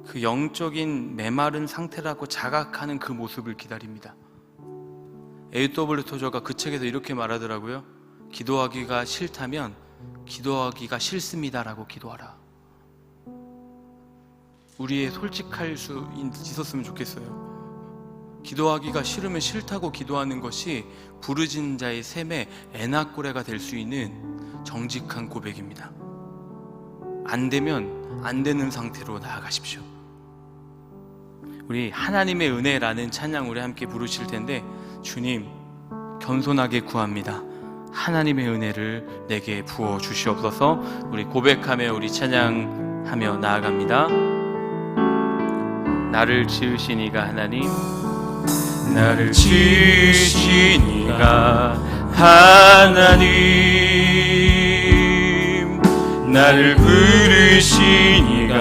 그 영적인 메마른 상태라고 자각하는 그 모습을 기다립니다. A.W. 토저가 그 책에서 이렇게 말하더라고요. 기도하기가 싫다면 기도하기가 싫습니다라고 기도하라. 우리의 솔직할 수 있었으면 좋겠어요. 기도하기가 싫으면 싫다고 기도하는 것이 부르짖는 자의 샘에 에나꼬레가 될 수 있는 정직한 고백입니다. 안 되면 안 되는 상태로 나아가십시오. 우리 하나님의 은혜라는 찬양 우리 함께 부르실 텐데, 주님 겸손하게 구합니다. 하나님의 은혜를 내게 부어 주시옵소서. 우리 고백하며 우리 찬양하며 나아갑니다. 나를 지으신 이가 하나님, 나를 지으신 이가 하나님, 나를 부르신 이가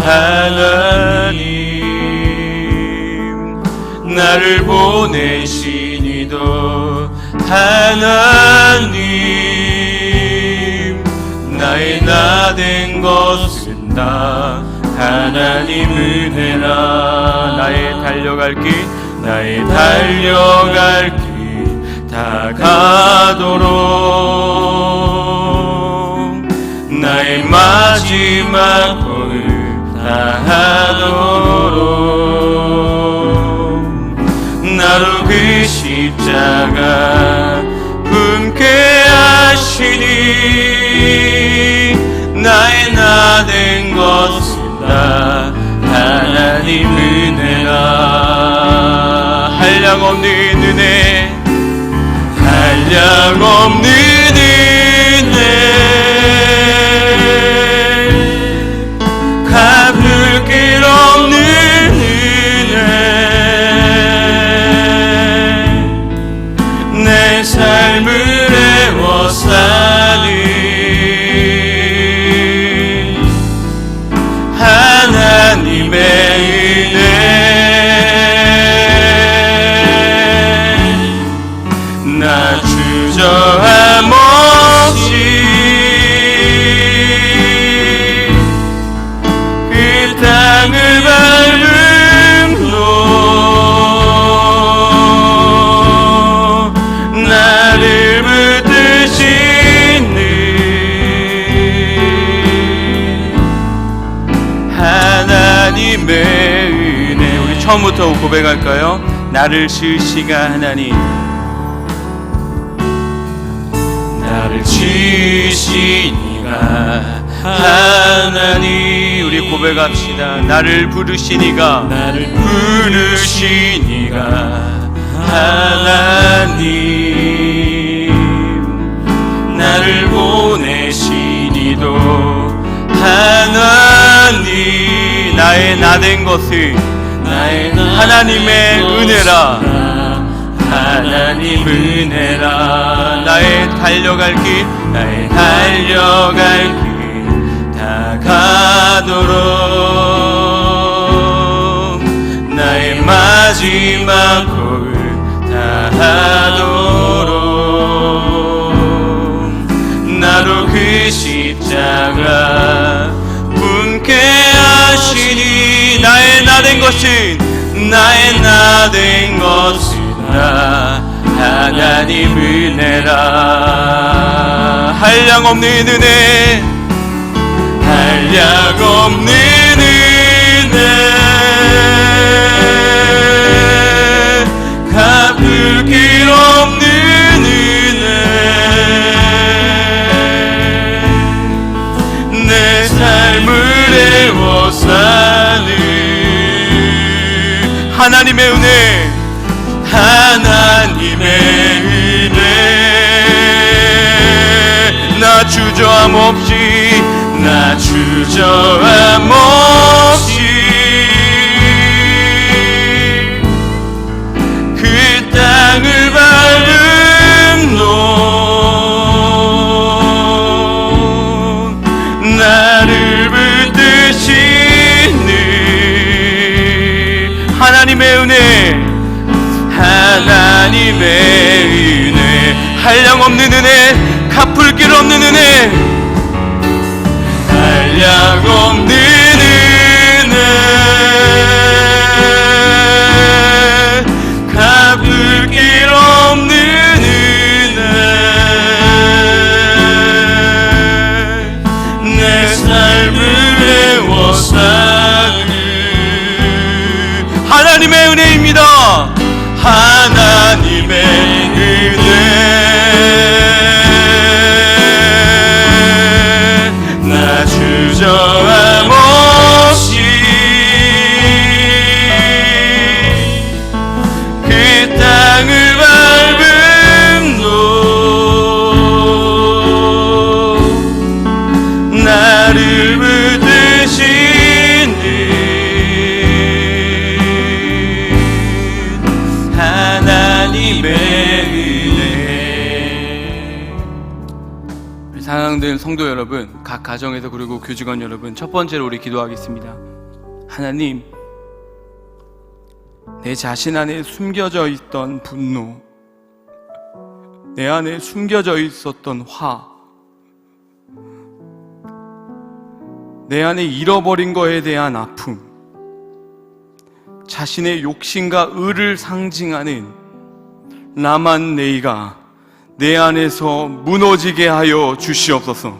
하나님, 나를 보내신 이도 하나님, 나의 나 된 것은 다 하나님 은혜라. 나의 달려갈 길 다 가도록, 나의 마지막 걸음 다 하도록, 나로 그 십자가 품게 하시니, 나의 나 된 것은 다 하나님 은혜라. 한량없는 은혜, 한량없는 은혜, 삶을 애워 사는 하나님의 은혜 나 주저함 없이 그 땅을 밟음도 나를 붙드시는 하나님의 은혜. 우리 처음부터 고백할까요? 나를 지으시가 하나님, 나를 지으시니가 하나님. 우리 고백합시다. 나를 부르시니가, 나를 부르시니가 하나님, 나를 보내시니도 하나님. 나의 나된 것을 나의 하나님의 은혜라, 하나님 은혜라. 나의 달려갈 길, 나의 달려갈 길 다 가도록, 나의 마지막 거울 다 하도록, 나로 그 십자가 품게 하시니. 나의 나된 것은, 나의 나된 것은 하나님 은혜라. 한량없는 은혜, 한량없는 은혜, 갚을 길 없는 은혜, 내 삶을 애워 사는 하나님의 은혜, 하나님의 은혜. 나 주저함 없이, 나 주저함 없이 그 땅을 밟음도 나를 붙드시는 하나님의 은혜, 하나님의 은혜. 한량없는 은혜, 갚을 길 없는 은혜, 한량없는 은혜, 갚을 길 없는 은혜, 내 삶을 애워 사는 하나님의 은혜입니다. 하나님의 은혜, 나 주저함 없이 그 땅을 밟음도 나를 붙드시는 하나님의 은혜. 사랑하는 성도 여러분, 각 가정에서 그리고 교직원 여러분, 첫 번째로 우리 기도하겠습니다. 하나님, 내 자신 안에 숨겨져 있던 분노, 내 안에 숨겨져 있었던 화, 내 안에 잃어버린 것에 대한 아픔, 자신의 욕심과 의를 상징하는 나만 네이가 내 안에서 무너지게 하여 주시옵소서.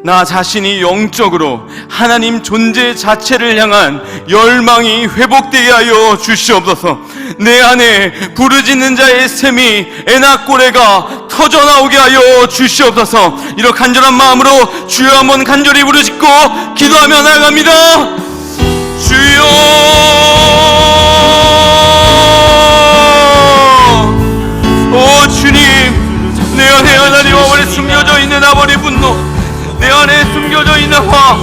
나 자신이 영적으로 하나님 존재 자체를 향한 열망이 회복되게 하여 주시옵소서. 내 안에 부르짖는 자의 샘이 에나꼬레가 터져나오게 하여 주시옵소서. 이런 간절한 마음으로 주여 한번 간절히 부르짖고 기도하며 나아갑니다. 주여, 오 주님, 내 안에 하나님 아버지 숨겨져 있는 아버지 분노, 내 안에 숨겨져 있는 화,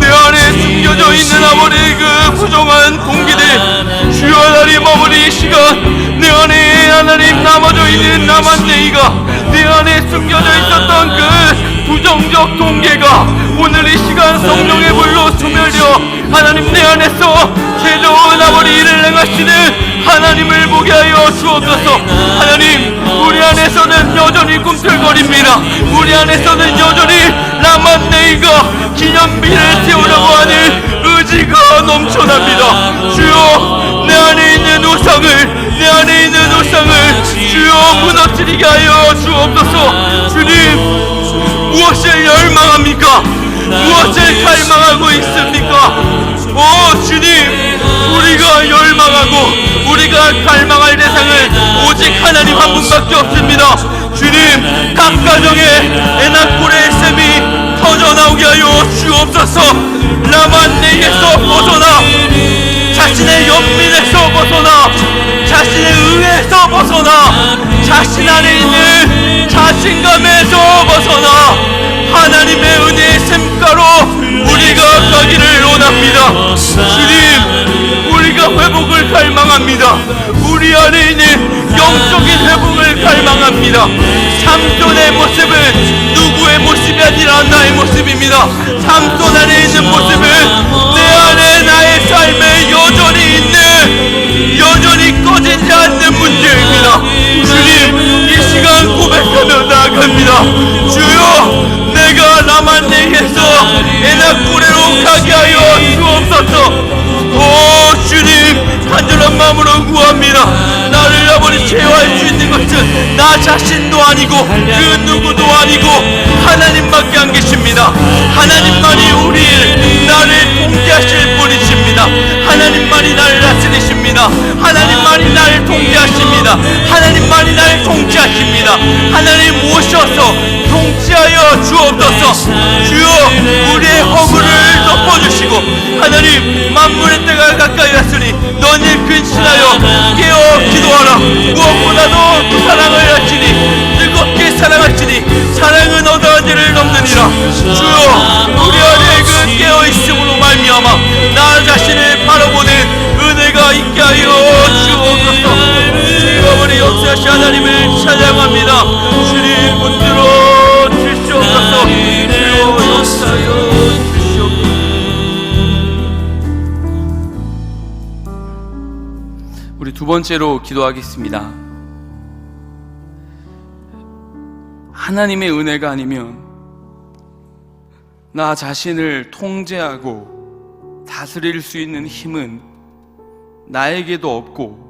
내 안에 숨겨져 있는 아버지 그 부정한 동기들, 주여 하나님 아버지 이 시간 내 안에 하나님 남아져 있는 남았네이가 내 안에 숨겨져 있었던 그 부정적 동계가 오늘 이 시간 성령의 불로 소멸되어 하나님 내 안에서 새로운 아버지 일을 행하시는 하나님을 보게 하여 주옵소서. 하나님, 우리 안에서는 여전히 꿈틀거립니다. 우리 안에서는 여전히 라만네이가 기념비를 세우려고 하는 의지가 넘쳐납니다. 주여, 내 안에 있는 우상을 주여 무너뜨리게 하여 주옵소서. 주님, 무엇을 열망합니까? 무엇을 갈망하고 있습니까? 오 주님, 우리가 열망하고 우리가 갈망할 대상은 오직 하나님 한 분밖에 없습니다. 주님, 각 가정에 에나콜의 셈이 터져나오게 하여 주옵소서. 라만네에서 벗어나 자신의 연민에서 벗어나 자신의 의에서 벗어나 자신 안에 있는 자신감에서 벗어나 하나님의 은혜의 샘가로 우리가 가기를 원합니다. 주님, 우리가 회복을 갈망합니다. 우리 안에 있는 영적인 회복을 갈망합니다. 삼손의 모습은 누구의 모습이 아니라 나의 모습입니다. 삼손 안에 있는 모습은 내 안에 나의 삶에 여전히 꺼지지 않는 문제입니다. 주님, 이 시간 고백하며 나아갑니다. 주여, 내가 라만네에서 에나콜에로 가게 하여 주옵소서. 오 주님, 간절한 마음으로 구합니다. 나를 아버지 제어할 수 있는 것은 나 자신도 아니고 그 누구도 아니고 하나님밖에 안 계십니다. 하나님만이 나를 통제하실 분이십니다. 하나님만이 나를 다스리십니다. 하나님만이 나를 통제하십니다. 하나님만이 나를 통제하십니다. 하나님 오셔서 통치하여 주옵소서. 주여, 우리의 허물을 덮어주시고 하나님, 만물의 때가 가까이 왔으니 너희 근신하여 깨어 기도하라. 무엇보다도 사랑을 하시니 뜨겁게 사랑하시니 사랑은 얻어가지를 넘느니라. 주여, 우리 안에 그 깨어있음으로 말미암아 나 자신을 바라보는 은혜가 있게 하여 주옵소서. 주여, 우리 역사하신 하나님을 찬양합니다. 주님 붙들어 주시옵소서. 주여, 역사하여 주시옵소서. 우리 두 번째로 기도하겠습니다. 하나님의 은혜가 아니면 나 자신을 통제하고 다스릴 수 있는 힘은 나에게도 없고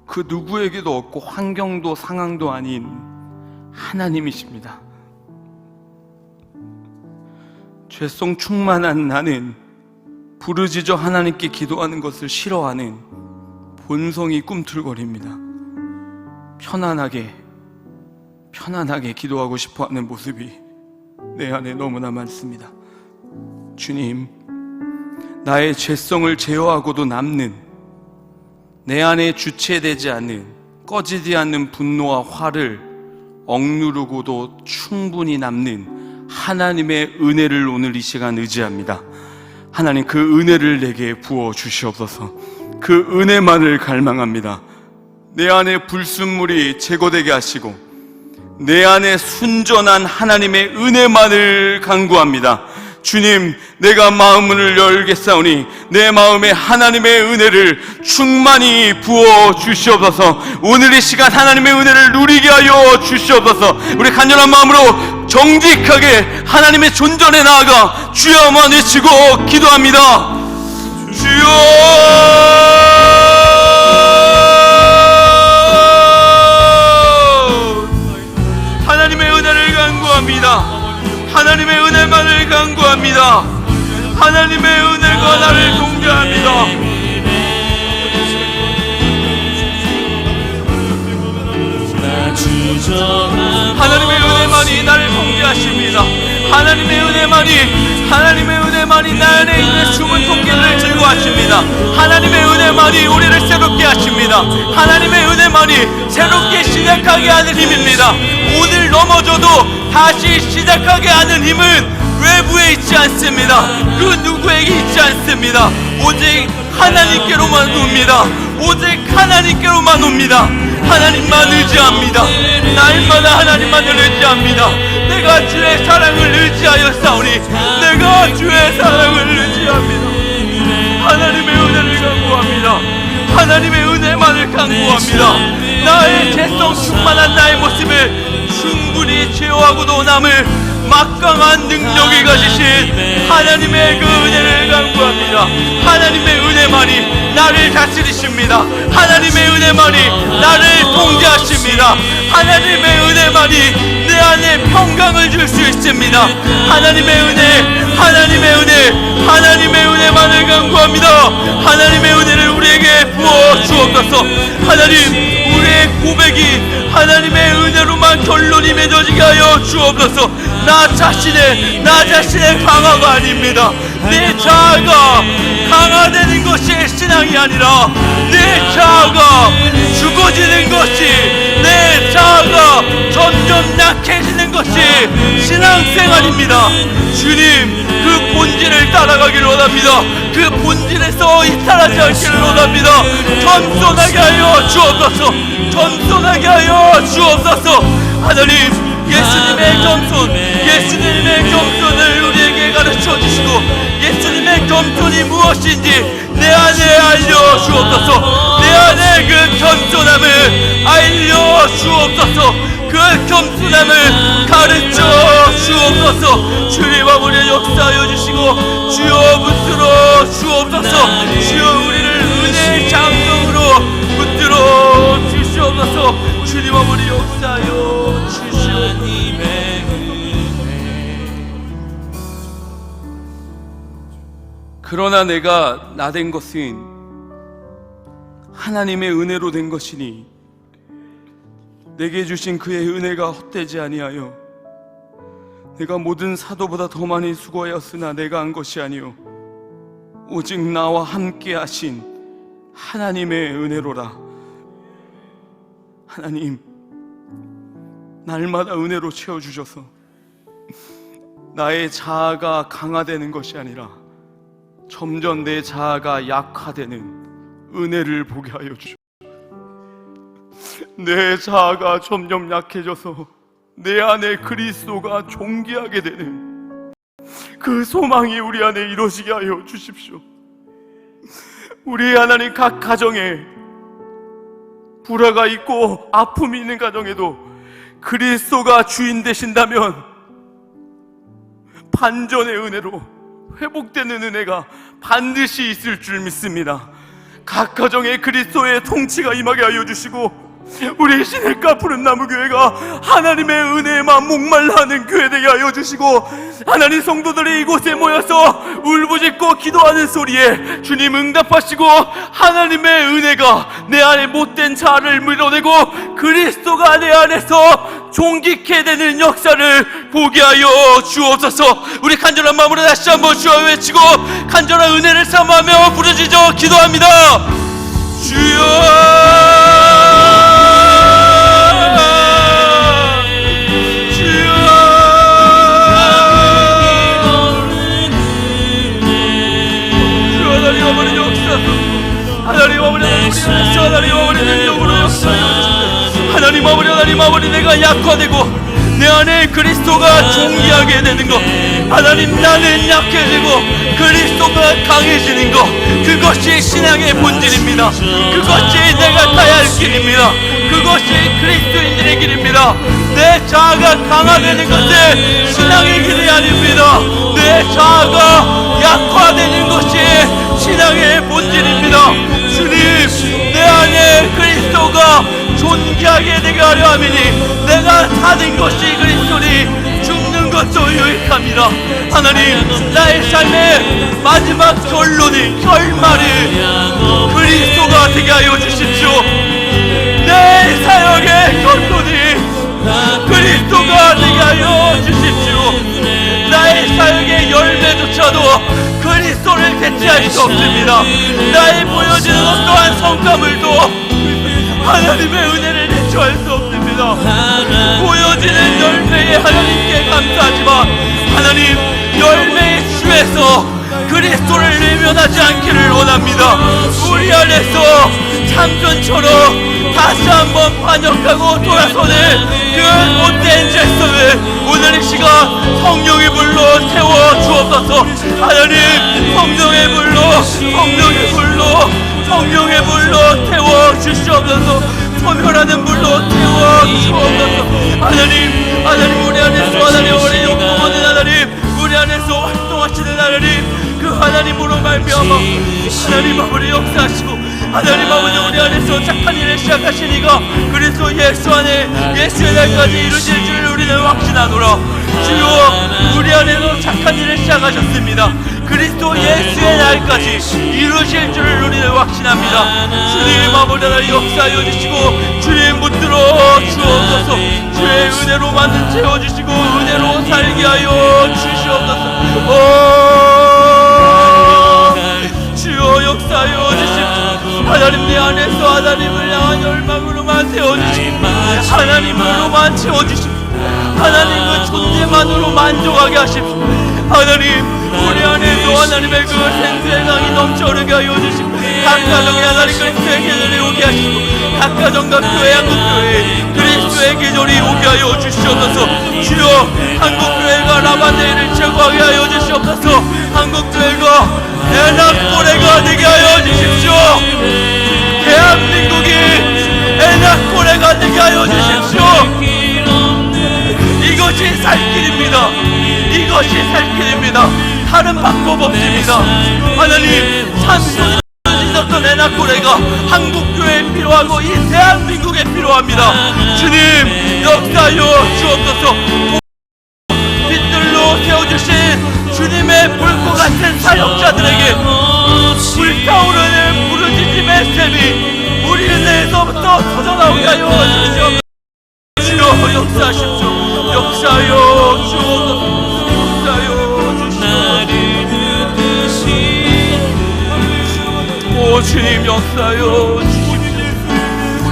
그 누구에게도 없고 환경도 상황도 아닌 하나님이십니다. 죄성 충만한 나는 부르짖어 하나님께 기도하는 것을 싫어하는 본성이 꿈틀거립니다. 편안하게 기도하고 싶어하는 모습이 내 안에 너무나 많습니다. 주님, 나의 죄성을 제어하고도 남는, 내 안에 주체되지 않는, 꺼지지 않는 분노와 화를 억누르고도 충분히 남는 하나님의 은혜를 오늘 이 시간 의지합니다. 하나님, 그 은혜를 내게 부어 주시옵소서. 그 은혜만을 갈망합니다. 내 안에 불순물이 제거되게 하시고 내 안에 순전한 하나님의 은혜만을 간구합니다. 주님, 내가 마음을 열겠사오니 내 마음에 하나님의 은혜를 충만히 부어 주시옵소서. 오늘 이 시간 하나님의 은혜를 누리게 하여 주시옵소서. 우리 간절한 마음으로 정직하게 하나님의 존전에 나아가 주여만 외치고 기도합니다. 주여, 하나님의 은혜를 간구합니다. 하나님의 은혜만을 간구합니다. 하나님의 은혜가 나를 통제합니다. 하나님의 은혜만이 나를 통제하십니다. 하나님의 은혜만이 나 안에 있는 숨은 통계를 즐거워하십니다. 하나님의 은혜만이 우리를 새롭게 하십니다. 하나님의 은혜만이 새롭게 시작하게 하는 힘입니다. 오늘 넘어져도 다시 시작하게 하는 힘은 외부에 있지 않습니다. 그 누구에게 있지 않습니다. 오직 하나님께로만 옵니다. 오직 하나님께로만 옵니다. 하나님만 의지합니다. 날마다 하나님만을 의지합니다. 내가 주의 사랑을 의지하여 싸우니 내가 주의 사랑을 의지합니다. 하나님의 은혜를 간구합니다. 하나님의 은혜만을 간구합니다. 나의 죄성 충만한 나의 모습을 충분히 제어하고도 남을 막강한 능력을 가지신 하나님의 그 은혜를 간구합니다. 하나님의 은혜만이 나를 다스리십니다. 하나님의 은혜만이 나를 통제하십니다. 하나님의 은혜만이 내 안에 평강을 줄 수 있습니다. 하나님의 은혜, 하나님의 은혜, 하나님의 은혜만을 간구합니다. 하나님의 은혜를 우리에게 부어 주옵소서. 하나님, 우리의 고백이 하나님의 은혜로만 결론이 맺어지게 하여 주옵소서. 나 자신의 강화가 아닙니다. 내 자아가 강화되는 것이 신앙이 아니라 내 자아가 죽어지는 것이, 내 자아가 점점 약해지는 것이 신앙생활입니다. 주님, 그 본질을 따라가기를 원합니다. 그 본질에서 이탈하지 않기를 원합니다. 겸손하게 하여 주옵소서. 겸손하게 하여 주옵소서. 하나님, 예수님의 겸손, 예수님의 겸손을 우리에게 가르쳐 주시고 예수님의 겸손이 무엇인지 내 안에 알려 주옵소서. 내 안에 그 겸손함을 알려 주옵소서. 그 겸손함을 가르쳐 주옵소서. 주님 아버지 역사하여 주시고 주여 붙들어 주옵소서. 주여 우리를 은혜의 장성으로 붙들어 주시옵소서. 주님 아버지 역사하여 주시옵소서. 그러나 내가 나된 것은 하나님의 은혜로 된 것이니 내게 주신 그의 은혜가 헛되지 아니하여 내가 모든 사도보다 더 많이 수고하였으나 내가 한 것이 아니요 오직 나와 함께 하신 하나님의 은혜로라. 하나님, 날마다 은혜로 채워주셔서 나의 자아가 강화되는 것이 아니라 점점 내 자아가 약화되는 은혜를 보게 하여 주시옵소서. 내 자아가 점점 약해져서 내 안에 그리스도가 존귀하게 되는 그 소망이 우리 안에 이루어지게 하여 주십시오. 우리 하나님, 각 가정에 불화가 있고 아픔이 있는 가정에도 그리스도가 주인 되신다면 반전의 은혜로 회복되는 은혜가 반드시 있을 줄 믿습니다. 각 가정에 그리스도의 통치가 임하게 하여 주시고 우리 시냇가 푸른나무교회가 하나님의 은혜에만 목말라 하는 교회 되게 하여 주시고 하나님 성도들이 이곳에 모여서 울부짖고 기도하는 소리에 주님 응답하시고 하나님의 은혜가 내 안에 못된 자아를 밀어내고 그리스도가 내 안에서 존귀케 되는 역사를 보게 하여 주옵소서. 우리 간절한 마음으로 다시 한번 주여 외치고 간절한 은혜를 삼하며 부르짖어 기도합니다. 주여, 하나님 아버지, 내가 약화되고 내 안에 그리스도가 존귀하게 되는 것, 하나님, 나는 약해지고 그리스도가 강해지는 것, 그것이 신앙의 본질입니다. 그것이 내가 가야 할 길입니다. 그것이 그리스도인들의 길입니다. 내 자아가 강화되는 것은 신앙의 길이 아닙니다. 내 자아가 약화되는 것이 신앙의 본질입니다. 주님, 내 안에 그리스도가 존귀하게 되게 하려 함이니 내가 사는 것이 그리스도니 죽는 것도 유익합니다. 하나님, 나의 삶의 마지막 결론이, 결말이 그리스도가 되게 하여 주십시오. 내 사역의 결론이 그리스도가 되게 하여 주십시오. 나의 사역의 열매조차도 그리스도를 대체할 수 없습니다. 나의 보여지는 어떠한 성과물도 하나님의 은혜를 대처할 수 없습니다. 보여지는 열매에 하나님께 감사하지만 하나님, 열매의 수에서 그리스도를 외면하지 않기를 원합니다. 우리 안에서 참전처럼 다시 한번 반역하고 돌아서는 그 못된 죄성을 오늘 이 시간 성령의 불로 태워 주옵소서. 하나님, 성령의 불로, 성령의 불로, 성령의 불로 태워 주시옵소서. 소멸하는 불로 태워 주옵소서. 하나님, 하나님, 우리 안에서 하나님, 우리 영광하는 하나님, 우리 안에서 활동하시는 하나님, 그 하나님으로 말미암아 하나님 아버지 역사하시고, 하나님 아버지 우리 안에서 착한 일을 시작하시니가 그리스도 예수 안에 예수의 날까지 이루실 줄 우리는 확신하노라. 주여, 우리 안에서 착한 일을 시작하셨습니다. 그리스도 예수의 날까지 이루실 줄을 우리는 확신합니다. 주님 아버지 하나님 역사하여 주시고, 주님 붙들어 주옵소서. 주의 은혜로 만든 채워주시고 은혜로 살게 하여 주시옵소서. 주여 역사하여 주십시오. 하나님 내 안에서 하나님을 향한 열망으로만 세워주시고, 하나님으로만 채워주십시오. 하나님의 존재만으로 만족하게 하십시오. 하나님, 우리 안에서 하나님의 그 생수의 강이 넘쳐흐르게 하여 주시고, 각 가정에 하나님 그리스도의 계절이 오게 하시고, 각 가정과 교회, 한국교회 그리스도의 계절이 오게 하여 주시옵소서. 주여, 한국교회가 라반네일을 제거하게 하여 주시옵소서. 한국교회가 에낙고레가 되게 하여 주십시오. 대한민국이 에낙고레가 되게 하여 주십시오. 이것이 살 길입니다. 이것이 살 길입니다. 다른 방법 없습니다. 하나님, 참소리 있었던 에낙고레가 한국교회에 필요하고 이 대한민국에 필요합니다. 주님 역사하여 주옵소서. 빛들로 세워주신 주님의 불꽃 같은 사역자들에게 불타오르는 부르짖음의 샘이 우리 내에서부터 터져나오게 하여 주시옵소서. 주여 역사하십시오. 역사하여 주옵소서. 오 주님 역사하여 주십시오.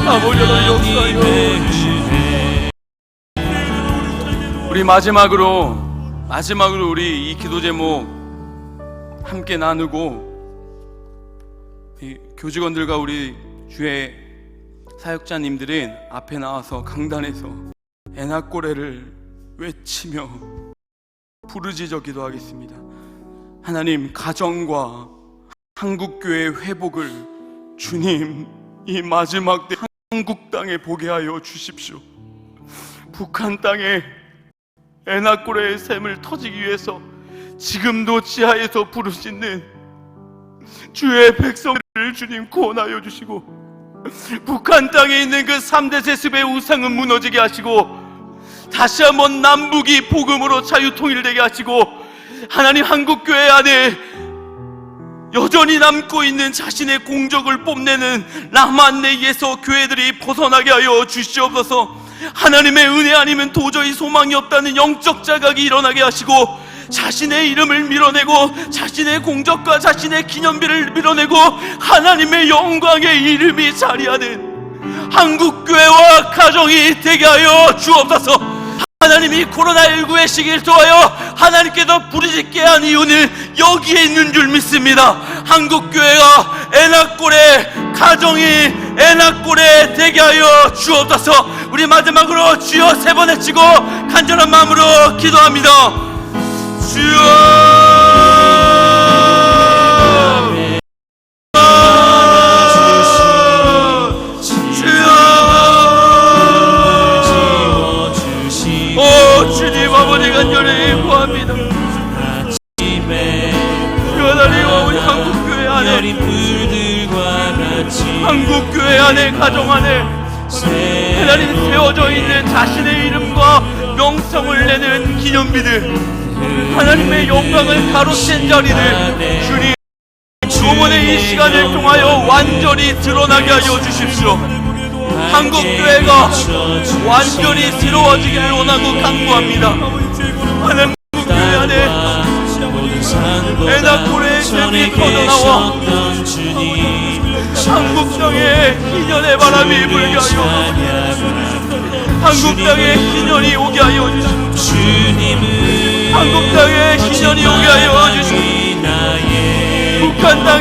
아버지 하나님 역사하여 주십시오. 우리 마지막으로 우리 이 기도 제목 함께 나누고, 이 교직원들과 우리 주의 사역자님들은 앞에 나와서 강단에서 에낙고레를 외치며 부르짖어 기도하겠습니다. 하나님, 가정과 한국교회의 회복을 주님 이 마지막 때 한국 땅에 보게 하여 주십시오. 북한 땅에 에낙고레의 샘을 터지기 위해서 지금도 지하에서 부르짖는 주의 백성을 주님 구원하여 주시고, 북한 땅에 있는 그 3대 세습의 우상은 무너지게 하시고, 다시 한번 남북이 복음으로 자유통일되게 하시고, 하나님 한국교회 안에 여전히 남고 있는 자신의 공적을 뽐내는 라만네에서 교회들이 벗어나게 하여 주시옵소서. 하나님의 은혜 아니면 도저히 소망이 없다는 영적 자각이 일어나게 하시고, 자신의 이름을 밀어내고 자신의 공적과 자신의 기념비를 밀어내고 하나님의 영광의 이름이 자리하는 한국교회와 가정이 되게 하여 주옵소서. 하나님이 코로나19의 시기를 통하여 하나님께서 부르짖게 한 이유는 여기에 있는 줄 믿습니다. 한국교회가 에낙고레, 가정이 에낙고레 되게 하여 주옵소서. 우리 마지막으로 주여 3번 외치고 간절한 마음으로 기도합니다. 주여, 주님 아버지 간절히 구합니다. 하나님 아버지 한국교회 안에, 한국교회 안에, 가정 안에 하나님 세워져 있는 자신의 이름과 명성을 내는 기념비들, 하나님의 영광을 가로챈 자리를 주님 이번에 이 시간을 통하여 완전히 드러나게 하여 주십시오. 한국교회가 완전히 새로워지기를 원하고 간구합니다. 하나님 한국교회 안에 에낙고레의 샘이 터져나와 한국 땅에 희년의 바람이 불게 하여, 한국 땅에 희년이 오게 하여 주시옵소서. 한국 땅에 희년이 오게 하여 주시옵소서. 북한 땅에